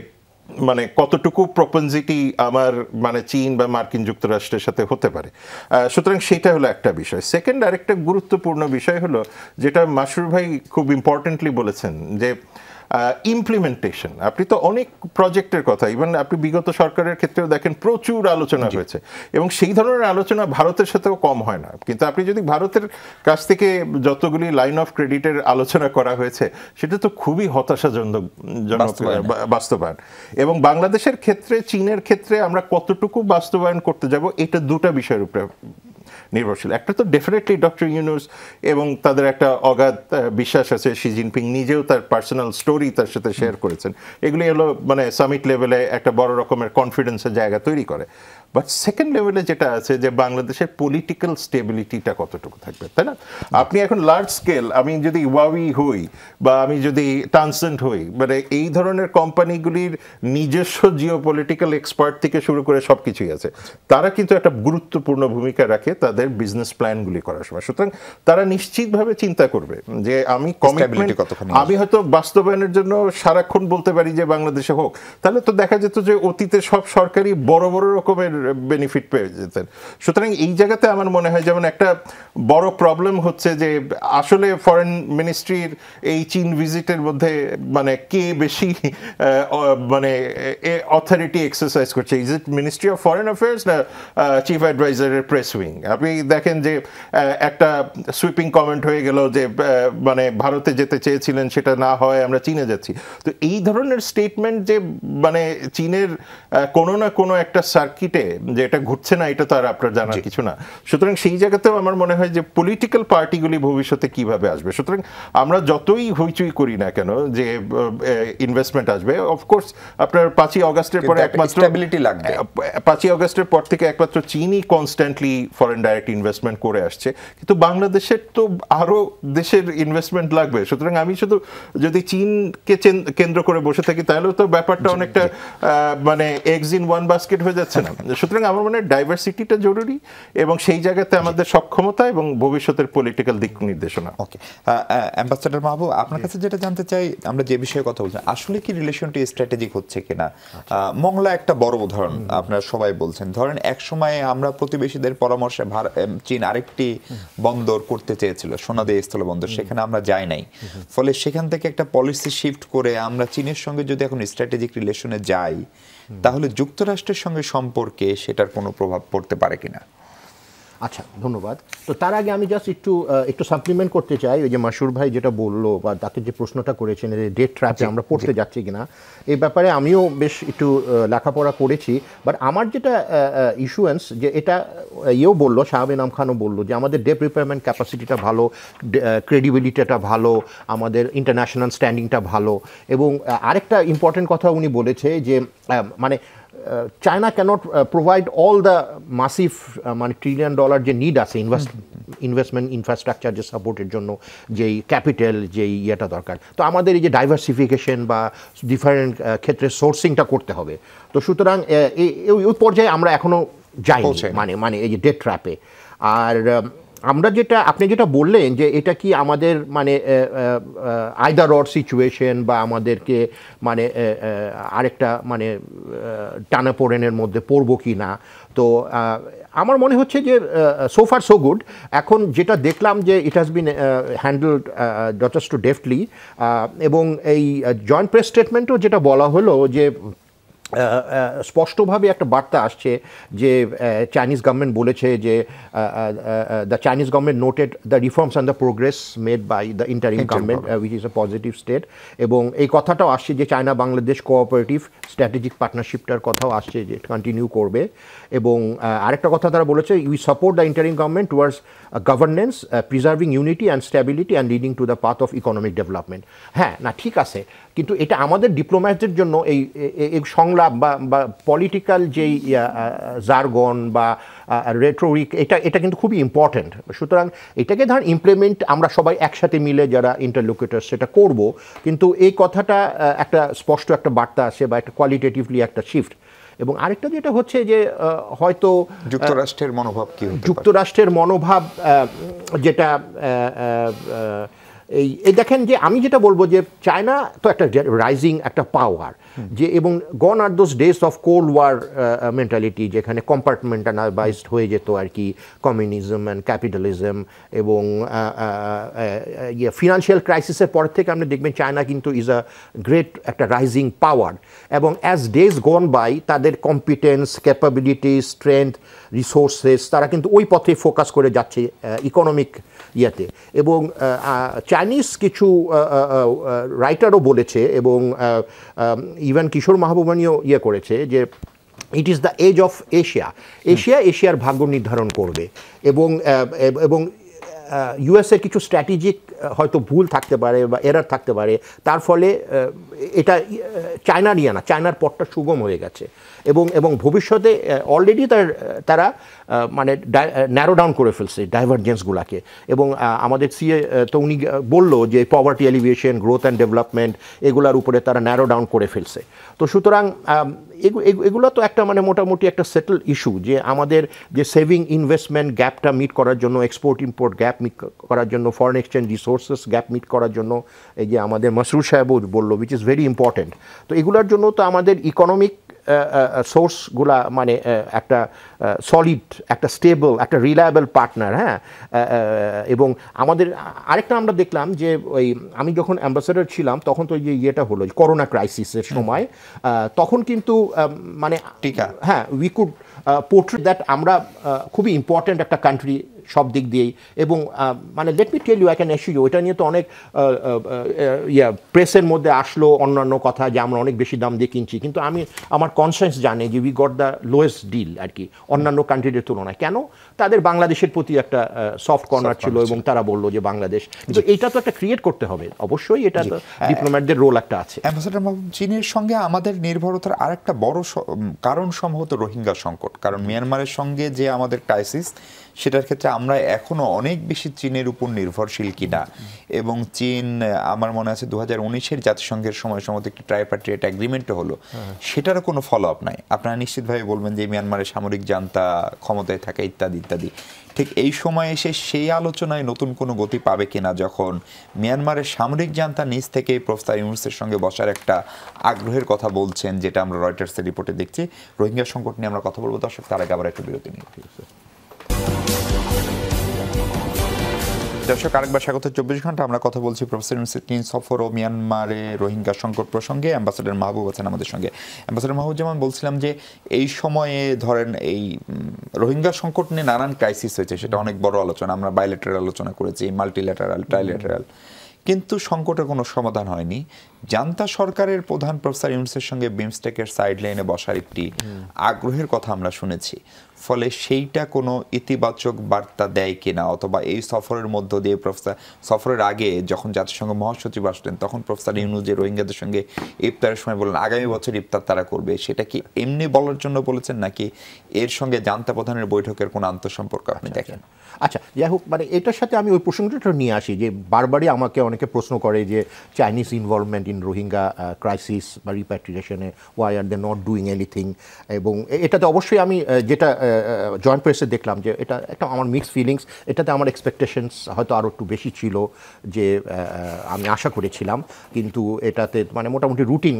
মানে কতটুকু প্রপেনসিটি আমার মানে চীন বা মার্কিন যুক্তরাষ্ট্রের সাথে হতে পারে। সুতরাং সেটা হলো একটা বিষয়। সেকেন্ড আরেকটা গুরুত্বপূর্ণ বিষয় হলো যেটা মাসুর ভাই খুব ইম্পর্টেন্টলি বলেছেন, যে ইমপ্লিমেন্টেশন। আপনি তো অনেক প্রজেক্টের কথা, ইভেন আপনি বিগত সরকারের ক্ষেত্রেও দেখেন প্রচুর আলোচনা হয়েছে, এবং সেই ধরনের আলোচনা ভারতের সাথেও কম হয় না। কিন্তু আপনি যদি ভারতের কাছ থেকে যতগুলি লাইন অফ ক্রেডিটের আলোচনা করা হয়েছে, সেটা তো খুবই হতাশাজনক বাস্তবায়ন। এবং বাংলাদেশের ক্ষেত্রে, চীনের ক্ষেত্রে আমরা কতটুকু বাস্তবায়ন করতে যাব, এটা দুটা বিষয়ের উপরে নির্ভরশীল। একটা তো ডেফিনেটলি ডক্টর ইউনূস এবং তাদের একটা অগাধ বিশ্বাস আছে, শি জিনপিং নিজেও তার পার্সোনাল স্টোরি তার সাথে শেয়ার করেছেন। এগুলি হলো মানে সামিট লেভেলে একটা বড় রকমের কনফিডেন্সের জায়গা তৈরি করে। বাট সেকেন্ড লেভেলে যেটা আছে যে বাংলাদেশের পলিটিক্যাল স্টেবিলিটিটা কতটুকু থাকবে, তাই না? আপনি এখন লার্জ স্কেল, আমি যদি ওয়াওই হই বা আমি যদি ট্রান্সেন্ট হই, মানে এই ধরনের কোম্পানিগুলির নিজস্ব জিও পলিটিক্যাল এক্সপার্ট থেকে শুরু করে সব কিছুই আছে, তারা কিন্তু একটা গুরুত্বপূর্ণ ভূমিকা রাখে তাদের বিজনেস প্ল্যানগুলি করার সময়। সুতরাং তারা নিশ্চিতভাবে চিন্তা করবে যে আমি কমিটমেন্ট, আমি হয়তো বাস্তবায়নের জন্য সারাক্ষণ বলতে পারি যে বাংলাদেশে হোক, তাহলে তো দেখা যেত যে অতীতে সব সরকারি বড় বড় রকমের বেনিফিট পেয়ে যেতেন। সুতরাং এই জায়গাতে আমার মনে হয় যেমন একটা বড় প্রবলেম হচ্ছে যে আসলে ফরেন মিনিস্ট্রির এই চীন ভিজিটের মধ্যে মানে কে বেশি মানে অথরিটি এক্সারসাইজ করছে, is it ministry of foreign affairs না চিফ অ্যাডভাইজারের প্রেস উইং? আপনি দেখেন যে একটা সুইপিং কমেন্ট হয়ে গেল যে মানে ভারতে যেতে চেয়েছিলেন, সেটা না হয় আমরা চীনে যাচ্ছি। তো এই ধরনের স্টেটমেন্ট যে মানে চীনের কোনো না কোনো একটা সার্কিটে যে এটা ঘুরছে না, এটা তো আর আপনার জানার কিছু না। সুতরাং সেই জায়গাতেও আমার মনে হয় যে পলিটিক্যাল পার্টিগুলি ভবিষ্যতে কিভাবে আসবে। সুতরাং আমরা যতই হইচই করি না কেন যে ইনভেস্টমেন্ট আসবে, অফকোর্স আপনার 5ই আগস্টের পরে একমাত্র 5ই আগস্টের পর থেকে একমাত্র চীনই কনস্ট্যান্টলি ফরেন ডাইরেক্ট ইনভেস্টমেন্ট করে আসছে, কিন্তু বাংলাদেশের তো আরও দেশের ইনভেস্টমেন্ট লাগবে। সুতরাং আমি শুধু যদি চীনকে কেন্দ্র করে বসে থাকি তাহলেও তো ব্যাপারটা অনেকটা মানে এগস ইন ওয়ান বাস্কেট হয়ে যাচ্ছে না। সুতরাং আমার মনে হয় ডাইভার্সিটিটা জরুরি এবং সেই জায়গাতে আমাদের সক্ষমতা এবং ভবিষ্যতের পলিটিক্যাল দিক নির্দেশনা। ওকে, অ্যাম্বাসেডর মাহবুব, আপনার কাছে যেটা জানতে চাই, আমরা যে বিষয়ে কথা বলছি আসলে কি রিলেশনটি স্ট্র্যাটেজিক হচ্ছে কিনা? মংলা একটা বড় উদাহরণ, আপনারা সবাই বলছেন। ধরেন এক সময় আমরা প্রতিবেশীদের পরামর্শে চীন আরেকটি বন্দর করতে চেয়েছিল, সোনাদিয়া স্থল বন্দর, সেখানে আমরা যাই নাই। ফলে সেখান থেকে একটা পলিসি শিফট করে আমরা চীনের সঙ্গে যদি এখন স্ট্র্যাটেজিক রিলেশনে যাই, তাহলে যুক্তরাষ্ট্রের সঙ্গে সম্পর্কে সেটার কোনো প্রভাব পড়তে পারে কিনা? আচ্ছা, ধন্যবাদ। তো তার আগে আমি জাস্ট একটু সাপ্লিমেন্ট করতে চাই, ওই যে মাসুর ভাই যেটা বললো বা তাকে যে প্রশ্নটা করেছেন যে ডেট ট্র্যাপে আমরা পড়তে যাচ্ছি কিনা, এই ব্যাপারে আমিও বেশ একটু লেখাপড়া করেছি। বাট আমার যেটা ইস্যুয়েন্স, যে এটা ইয়েও বললো, শাহাব ইনাম খানও বললো যে আমাদের ডেট রিপেয়ারমেন্ট ক্যাপাসিটিটা ভালো, ক্রেডিবিলিটিটা ভালো, আমাদের ইন্টারন্যাশনাল স্ট্যান্ডিংটা ভালো। এবং আরেকটা ইম্পর্টেন্ট কথা উনি বলেছে যে মানে China cannot provide all the massive মানে $1 trillion যে নিড আছে ইনভেস্টমেন্ট ইনফ্রাস্ট্রাকচার যে সাপোর্টের জন্য, যেই ক্যাপিটাল, যেই ইয়েটা দরকার। তো আমাদের এই যে ডাইভার্সিফিকেশন বা ডিফারেন্ট ক্ষেত্রে সোর্সিংটা করতে হবে। তো সুতরাং ওই পর্যায়ে আমরা এখনো যাই, মানে এই যে ডেট ট্র্যাপে। আর আমরা যেটা, আপনি যেটা বললেন যে এটা কি আমাদের মানে আইদার অর সিচুয়েশন বা আমাদেরকে মানে আরেকটা মানে টানাপোড়েনের মধ্যে পড়বো কি না, তো আমার মনে হচ্ছে যে সো ফার সো গুড। এখন যেটা দেখলাম যে ইট হ্যাজ বিন হ্যান্ডেলড যথেষ্ট ডেফটলি, এবং এই জয়েন্ট প্রেস স্টেটমেন্টও যেটা বলা হলো যে স্পষ্টভাবে একটা বার্তা আসছে যে চাইনিজ গভর্নমেন্ট বলেছে যে the Chinese government noted the reforms and the progress made by the interim government which is a positive state. এবং এই কথাটাও আসছে যে চায়না বাংলাদেশ কোঅপারেটিভ স্ট্র্যাটেজিক পার্টনারশিপটার কথাও আসছে যে কন্টিনিউ করবে। এবং আরেকটা কথা তারা বলেছে, we support the interim government towards governance, preserving unity and stability and leading to the path of economic development. হ্যাঁ, না ঠিক আছে, কিন্তু এটা আমাদের ডিপ্লোম্যাটদের জন্য এই সংলাপ বা পলিটিক্যাল যেই জার্গন বা রেটরিক, এটা কিন্তু খুবই ইম্পর্ট্যান্ট। সুতরাং এটাকে ধর ইমপ্লিমেন্ট আমরা সবাই একসাথে মিলে যারা ইন্টারলোকুটর সেটা করব, কিন্তু এই কথাটা একটা স্পষ্ট একটা বার্তা আসে বা একটা কোয়ালিটেটিভলি একটা শিফট। এবং আরেকটা যেটা হচ্ছে যে হয়তো যুক্তরাষ্ট্রের মনোভাব কি, যুক্তরাষ্ট্রের মনোভাব যেটা এই দেখেন যে আমি যেটা বলবো যে চায়না তো একটা রাইজিং একটা পাওয়ার, যে এবং gone are those days of cold war mentality, যেখানে কম্পার্টমেন্টালাইজড হয়ে যেত আর কি কমিউনিজম অ্যান্ড ক্যাপিটালিজম। এবং ফিনান্সিয়াল ক্রাইসিসের পর থেকে আপনি দেখবেন চায়না কিন্তু ইজ আ গ্রেট একটা রাইজিং পাওয়ার। এবং অ্যাজ ডেজ গন বাই তাদের কম্পিটেন্স, ক্যাপাবিলিটি, স্ট্রেংথ, রিসোর্সেস, তারা কিন্তু ওই পথে ফোকাস করে যাচ্ছে ইকোনমিক ইয়েতে। এবং চাইনিজ কিছু রাইটারও বলেছে এবং ইভেন কিশোর মাহবুবানিও করেছে যে it is the age of এশিয়ার ভাগ্য নির্ধারণ করবে। এবং ইউএসের কিছু স্ট্র্যাটেজিক হয়তো ভুল থাকতে পারে বা এরার থাকতে পারে, তার ফলে এটা চায়নার না, চায়নার পথটা সুগম হয়ে গেছে। এবং ভবিষ্যতে অলরেডি তারা মানে ন্যারো ডাউন করে ফেলছে ডাইভারজেন্সগুলোকে। এবং আমাদের সিএ তো উনি বললো যে পভার্টি এলিভিয়েশন, গ্রোথ অ্যান্ড ডেভেলপমেন্ট, এগুলোর উপরে তারা ন্যারো ডাউন করে ফেলছে। তো সুতরাং এগুলো তো একটা মানে মোটামুটি একটা সেটেল ইস্যু, যে আমাদের যে সেভিং ইনভেস্টমেন্ট গ্যাপটা মিট করার জন্য, এক্সপোর্ট ইম্পোর্ট গ্যাপ মিট করার জন্য, foreign exchange resources gap meet করার জন্য, এই যে আমাদের মাসরুর সাহেবও বললো উইচ ইজ ভেরি ইম্পর্টেন্ট। তো এগুলোর জন্য তো আমাদের ইকোনমিক সোর্সগুলা মানে একটা সলিড, একটা স্টেবল, একটা রিলায়েবল পার্টনার। হ্যাঁ, এবং আমাদের আরেকটা আমরা দেখলাম যে ওই আমি যখন অ্যাম্বাসেডর ছিলাম তখন তো ইয়েটা হলো করোনা ক্রাইসিসের সময়, তখন কিন্তু মানে হ্যাঁ উই কুড পোর্ট্রে দ্যাট আমরা খুবই ইম্পর্ট্যান্ট একটা কান্ট্রি সব দিক দিয়েই। এবং মানে let me tell you, I can assure you, এটা নিয়ে তো অনেক প্রেসের মধ্যে আসলো অন্যান্য কথা যে আমরা অনেক বেশি দাম দিয়ে কিনছি, কিন্তু আমার কনসিয়েন্স জানে যে we got the lowest deal আর কি অন্যান্য কান্ট্রিদের তুলনায়। কেন? তাদের বাংলাদেশের প্রতি একটা সফট কর্নার ছিল এবং তারা বললো যে বাংলাদেশ, কিন্তু এইটা তো একটা ক্রিয়েট করতে হবে অবশ্যই, এটা তো ডিপ্লোম্যাটদের রোল একটা আছে। চীনের সঙ্গে আমাদের নির্ভরতার আরেকটা বড় কারণ সম্ভবত রোহিঙ্গা সংকট, কারণ মিয়ানমারের সঙ্গে যে আমাদের ক্রাইসিস, সেটার ক্ষেত্রে আমরা এখনো অনেক বেশি চীনের উপর নির্ভরশীল কিনা, এবং চীন আমার মনে আছে 2019-এর জাতিসংঘের সময় সম্ভবত একটি ট্রাইপার্টিয়েট এগ্রিমেন্টও হলো, সেটারও কোনো ফলো আপ নাই। আপনারা নিশ্চিতভাবে বলবেন যে মিয়ানমারের সামরিক জান্তা ক্ষমতায় থাকে ইত্যাদি ইত্যাদি। ঠিক এই সময় এসে সেই আলোচনায় নতুন কোনো গতি পাবে কিনা, যখন মিয়ানমারের সামরিক জান্তা নিজ থেকে প্রফেসর ইউনূসের সঙ্গে বসার একটা আগ্রহের কথা বলছেন, যেটা আমরা রয়টার্সের রিপোর্টে দেখছি। রোহিঙ্গা সংকট নিয়ে আমরা কথা বলবো দর্শক, তার আগে আবার একটু বিরতি নিয়ে। দর্শক আরেকবার স্বাগত 24 ঘন্টা। আমরা কথা বলছি প্রফেসর ইউনূসের চীন সফর ও মিয়ানমারে রোহিঙ্গা সংকট প্রসঙ্গে। অ্যাম্বাসেডর মাহবুব আছেন আমাদের সঙ্গে। অ্যাম্বাসেডর মাহবুব, যেমন বলছিলাম যে এই সময়ে ধরেন এই রোহিঙ্গা সংকট নিয়ে নানান ক্রাইসিস হয়েছে, সেটা অনেক বড় আলোচনা, আমরা বাইলেটারাল আলোচনা করেছি, মাল্টিল্যাটারাল, ট্রাইল্যাটারাল, কিন্তু সংকটের কোনো সমাধান হয়নি। জান্তা সরকারের প্রধান প্রফেসর ইউনূসের সঙ্গে বিমস্টেকের সাইড লাইনে বসার একটি আগ্রহের কথা আমরা শুনেছি, ফলে সেইটা কোনো ইতিবাচক বার্তা দেয় কিনা, অথবা এই সফরের মধ্য দিয়ে প্রফেসর সফরের আগে যখন জাতিসংঘ মহাসচিব আসলেন তখন প্রফেসর ইউনূস যে রোহিঙ্গাদের সঙ্গে ইফতারের সময় বললেন আগামী বছর ইফতার তারা করবে, সেটা কি এমনি বলার জন্য বলেছেন, নাকি এর সঙ্গে জান্তা প্রধানের বৈঠকের কোনো আন্তঃসম্পর্ক আপনি দেখেন? আচ্ছা, যাই হোক, মানে এটার সাথে আমি ওই প্রসঙ্গটা নিয়ে আসি যে বারবারই আমাকে অনেকে প্রশ্ন করে যে Chinese involvement in Rohingya crisis বা রিপ্যাট্রিয়েশনে, why are they not doing anything. এবং এটাতে অবশ্যই আমি যেটা জয়েন্ট প্রেসে দেখলাম যে এটা একটা আমার মিক্সড ফিলিংস। এটাতে আমার এক্সপেকটেশনস হয়তো আরও একটু বেশি ছিল যে আমি আশা করেছিলাম, কিন্তু এটাতে মানে মোটামুটি রুটিন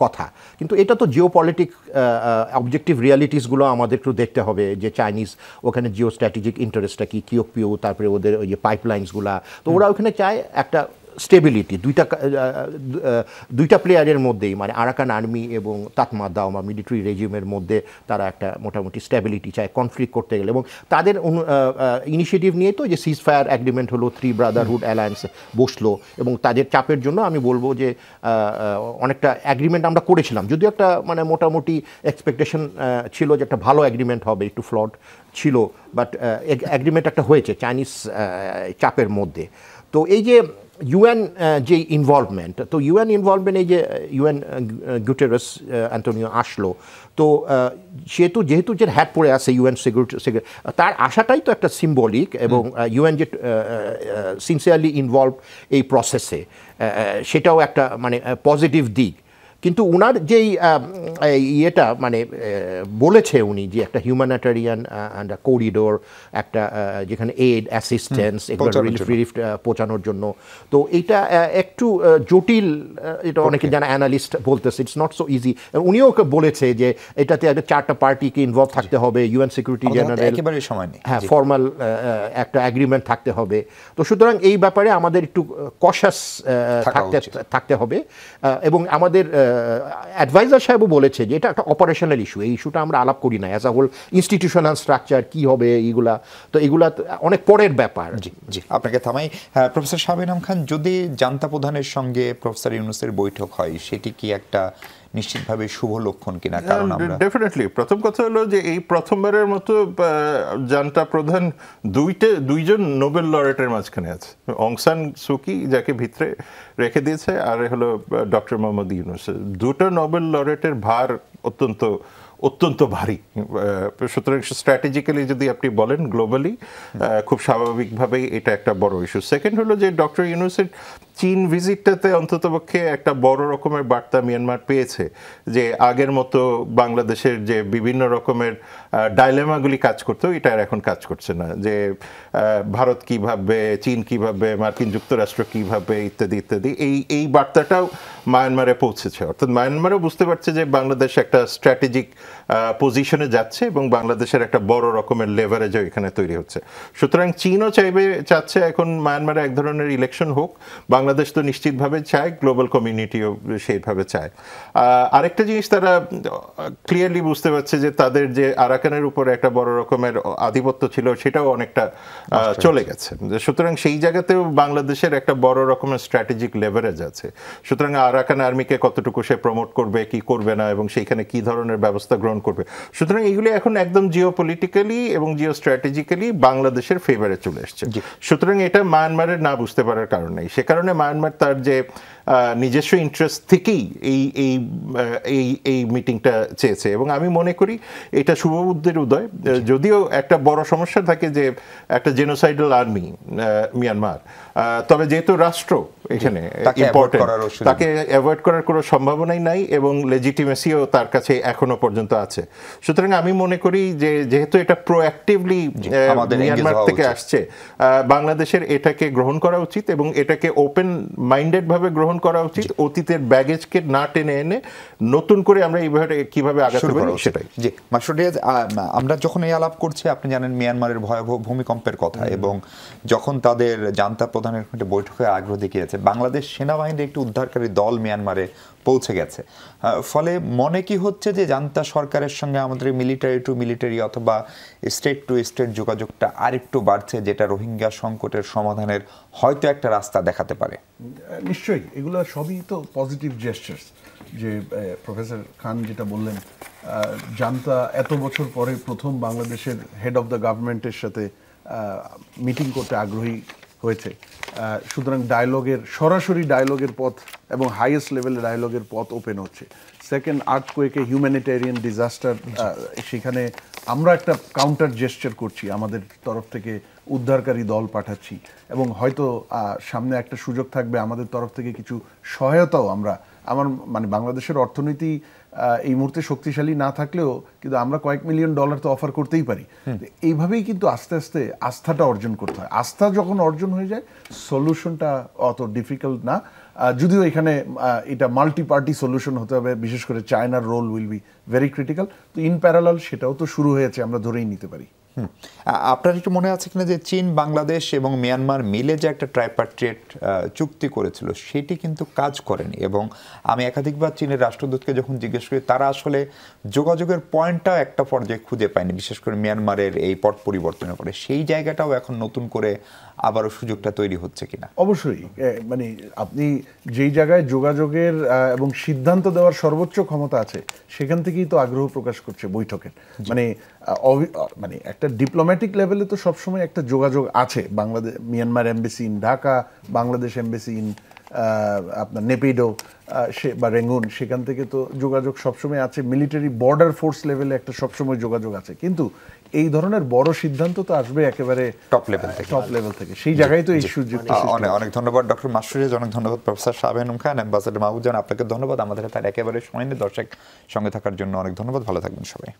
কথা। কিন্তু এটা তো জিও পলিটিক অবজেক্টিভ রিয়ালিটিসগুলো আমাদের একটু দেখতে হবে যে চাইনিজ ওখানে জিও স্ট্র্যাটেজিক ইন্টারেস্টটা কি, কিওপিও, তারপরে ওদের ওই যে পাইপলাইন্সগুলা, তো ওরা ওখানে চায় একটা স্টেবিলিটি। দুইটা প্লেয়ারের মধ্যেই, মানে আরাকান আর্মি এবং তাতমা দাওমা মিলিটারি রেজিমের মধ্যে তারা একটা মোটামুটি স্টেবিলিটি চায় কনফ্লিক্ট করতে গেলে। এবং তাদের ইনিশিয়েটিভ নিয়ে তো যে সিজ ফায়ার অ্যাগ্রিমেন্ট হলো, 3 ব্রাদারহুড অ্যালায়েন্স বসলো, এবং তাদের চাপের জন্য আমি বলবো যে অনেকটা অ্যাগ্রিমেন্ট আমরা করেছিলাম, যদিও একটা মানে মোটামুটি এক্সপেকটেশন ছিল যে একটা ভালো অ্যাগ্রিমেন্ট হবে, একটু ফ্লড ছিল, বাট অ্যাগ্রিমেন্ট একটা হয়েছে চাইনিজ চাপের মধ্যে। তো এই যে ইউএন যে ইনভলভমেন্ট, তো ইউএন ইনভলভমেন্ট, এই যে ইউএন গুটেরেস অ্যান্টোনিও আসলো, তো যেহেতু যে হ্যাট পড়ে আছে ইউএন সিকিউরিটি, তার আশাটাই তো একটা সিম্বলিক, এবং ইউএন যে সিনসিয়ারলি ইনভলভ এই প্রসেসে, সেটাও একটা মানে পজিটিভ দিক। কিন্তু উনার যেই ইয়েটা মানে বলেছে উনি যে একটা হিউম্যানিটেরিয়ান অ্যান্ড করিডোর, একটা যেখানে এইড অ্যাসিস্ট্যান্স এগুলো রিলিফ পৌঁছানোর জন্য, তো এইটা একটু জটিল, এটা অনেকে যারা অ্যানালিস্ট বলতেছে ইটস নট সো ইজি। উনিও বলেছে যে এটাতে 4টা পার্টিকে ইনভলভ থাকতে হবে, ইউএন সিকিউরিটি জেনারেল, একেবারে সময় নেই, হ্যাঁ, ফর্মাল একটা অ্যাগ্রিমেন্ট থাকতে হবে। তো সুতরাং এই ব্যাপারে আমাদের একটু কশাস থাকতে হবে। এবং আমাদের অ্যাডভাইজার সাহেবও বলেছে যে এটা একটা অপারেশনাল ইস্যু, এই ইস্যুটা আমরা আলাপ করি না as a whole institutional structure কি হবে এইগুলা, তো এগুলা অনেক পরের ব্যাপার। জি জি, আপনাকে থামাই। প্রফেসর শাহীন আলম খান, যদি জান্তা প্রধানের সঙ্গে প্রফেসর ইউনূসের বৈঠক হয়, সেটি কি একটা নিশ্চিতভাবে শুভ লক্ষণ কিনা? কারণ আমরা ডেফিনেটলি, প্রথম কথা হলো যে এই প্রথমবারের মতো জান্তা প্রধান দুইজন নোবেল লরেটের মাঝখানে আছে, অং সান সুকি যাকে ভিতরে রেখে দিয়েছে, আর হলো ডক্টর মোহাম্মদ ইউনূস। দুটো নোবেল লরেটের ভার অত্যন্ত ভারী। সুতরাং স্ট্র্যাটেজিক্যালি যদি আপনি বলেন গ্লোবালি, খুব স্বাভাবিকভাবেই এটা একটা বড় ইস্যু। সেকেন্ড হলো যে ডক্টর ইউনূসের চীন ভিজিটটাতে অন্ততপক্ষে একটা বড় রকমের বার্তা মিয়ানমার পেয়েছে, যে আগের মতো বাংলাদেশের যে বিভিন্ন রকমের ডাইলেমাগুলি কাজ করতো, এটা আর এখন কাজ করছে না, যে ভারত কী ভাববে, চীন কী ভাববে, মার্কিন যুক্তরাষ্ট্র কী ভাববে, ইত্যাদি ইত্যাদি, এই বার্তাটাও মায়ানমারে পৌঁছেছে। অর্থাৎ মায়ানমারও বুঝতে পারছে যে বাংলাদেশ একটা স্ট্র্যাটেজিক পজিশনে যাচ্ছে এবং বাংলাদেশের একটা বড় রকমের লেভারেজও এখানে তৈরি হচ্ছে। সুতরাং চীনও চাচ্ছে এখন মায়ানমারে এক ধরনের ইলেকশন হোক, বাংলাদেশ তো নিশ্চিতভাবে চায়, গ্লোবাল কমিউনিটিও সেইভাবে চায়। আরেকটা জিনিস তারা ক্লিয়ারলি বুঝতে পারছে যে তাদের যে আরাকানের উপরে একটা বড় রকমের আধিপত্য ছিল, সেটাও অনেকটা চলে গেছে। সুতরাং সেই জায়গাতেও বাংলাদেশের একটা বড় রকমের স্ট্র্যাটেজিক লেভারেজ আছে। সুতরাং আরাকান আর্মিকে কতটুকু সে প্রমোট করবে কি করবে না, এবং সেইখানে কি ধরনের ব্যবস্থা গ্রহণ করবে, সুতরাং এইগুলি এখন একদম জিও পলিটিক্যালি এবং জিও স্ট্র্যাটেজিক্যালি বাংলাদেশের ফেভারে চলে এসছে। সুতরাং এটা মায়ানমারের না বুঝতে পারার কারণ নেই। সে কারণে মায়ানমার তার যে নিজস্ব ইন্টারেস্ট থেকেই এই মিটিংটা চেয়েছে, এবং আমি মনে করি এটা শুভবুদ্ধির উদয়। যদিও একটা বড় সমস্যা থাকে যে একটা জেনোসাইডাল আর্মি মিয়ানমার, তবে যেহেতু রাষ্ট্র এখানে ইম্পর্টেন্ট, তাকে অ্যাভয়েড করার কোনো সম্ভাবনাই নাই এবং লেজিটিমেসিও তার কাছে এখনো পর্যন্ত আছে। সুতরাং আমি মনে করি যে যেহেতু এটা প্রোঅ্যাক্টিভলি মিয়ানমার থেকে আসছে, বাংলাদেশের এটাকে গ্রহণ করা উচিত এবং এটাকে ওপেন মাইন্ডেড ভাবে গ্রহণ করা উচিত। অতীতের ব্যাগেজকে না টেনে এনে নতুন করে আমরা এইভাবে কিভাবে আগাতে পারি সেটাই। জি মাসুদ রিয়াজ, আমরা যখন এই আলাপ করছি আপনি জানেন মিয়ানমারের ভয়াবহ ভূমিকম্পের কথা, এবং যখন তাদের জান্তা প্রধানের একটা বৈঠকে আগ্রহ দেখিয়েছে, বাংলাদেশ সেনাবাহিনীর একটি উদ্ধারকারী দল মিয়ানমারে পৌঁছে গেছে। ফলে মনে কি হচ্ছে যে জান্তা সরকারের সঙ্গে আমাদের মিলিটারি টু মিলিটারি অথবা স্টেট টু স্টেট যোগাযোগটা আরেকটু বাড়ছে, যেটা রোহিঙ্গা সংকটের সমাধানের হয়তো একটা রাস্তা দেখাতে পারে? নিশ্চয়ই, এগুলো সবই তো পজিটিভ জেস্টার্স। যে প্রফেসর খান যেটা বললেন, জান্তা এত বছর পরে প্রথম বাংলাদেশের হেড অফ দ্য গভর্নমেন্টের সাথে মিটিং করতে আগ্রহী হয়েছে। সুতরাং ডায়ালগের, সরাসরি ডায়ালগের পথ এবং হাইয়েস্ট লেভেলের ডায়ালগের পথ ওপেন হচ্ছে। সেকেন্ড, আর্থকোয়েকে হিউম্যানিটেরিয়ান ডিজাস্টার, সেখানে আমরা একটা কাউন্টার জেস্টার করছি, আমাদের তরফ থেকে উদ্ধারকারী দল পাঠাচ্ছি, এবং হয়তো সামনে একটা সুযোগ থাকবে আমাদের তরফ থেকে কিছু সহায়তাও আমরা, মানে বাংলাদেশের অর্থনীতি এই মুহূর্তে শক্তিশালী না থাকলেও কিন্তু আমরা কয়েক মিলিয়ন ডলার তো অফার করতেই পারি। এইভাবেই কিন্তু আস্তে আস্তে আস্থাটা অর্জন করতে হয়। আস্থা যখন অর্জন হয়ে যায়, সলিউশনটা অত ডিফিকাল্ট না। যদিও এখানে এটা মাল্টি পার্টি সলিউশন হতে হবে, বিশেষ করে চায়নার role will be very critical. তো ইন প্যারালাল সেটাও তো শুরু হয়েছে, আমরা ধরেই নিতে পারি। আপনার একটু মনে আছে কিনা যে চীন, বাংলাদেশ এবং মিয়ানমার মিলে যে একটা ট্রাইপার্টিয়েট চুক্তি করেছিল, সেটি কিন্তু কাজ করেনি, এবং আমি একাধিকবার চীনের রাষ্ট্রদূতকে যখন জিজ্ঞেস করি, তারা আসলে যোগাযোগের পয়েন্টটাও একটা পর্যায়ে খুঁজে পায়নি, বিশেষ করে মিয়ানমারের এই পট পরিবর্তনের পরে। সেই জায়গাটাও এখন নতুন করে আবারও সুযোগটা তৈরি হচ্ছে কিনা? অবশ্যই, মানে আপনি যেই জায়গায় যোগাযোগের এবং সিদ্ধান্ত দেওয়ার সর্বোচ্চ ক্ষমতা আছে, সেখান থেকেই তো আগ্রহ প্রকাশ করছে বৈঠকের। মানে একটা ডিপ্লোম্যাটিক লেভেলে তো সবসময় একটা যোগাযোগ আছে। Bangladesh, Myanmar embassy in Dhaka, Bangladesh embassy in আপনার নেপিডো বা রেঙ্গুন, সেখান থেকে তো যোগাযোগ সবসময় আছে। মিলিটারি বর্ডার ফোর্স লেভেলে একটা সবসময় যোগাযোগ আছে, কিন্তু এই ধরনের বড় সিদ্ধান্ত তো আসবে একেবারে টপ লেভেল থেকে। সেই জায়গায় তো এই সুযোগ। অনেক ধন্যবাদ ডক্টর মাসুদ রিয়াজ, অনেক ধন্যবাদ প্রফেসর শাহবানু খান, অ্যাম্বাসেডর মাহবুব জান, আপনাকে ধন্যবাদ আমাদের তার একেবারে সময় নিয়ে দর্শক সঙ্গে থাকার জন্য। অনেক ধন্যবাদ, ভালো থাকবেন সবাই।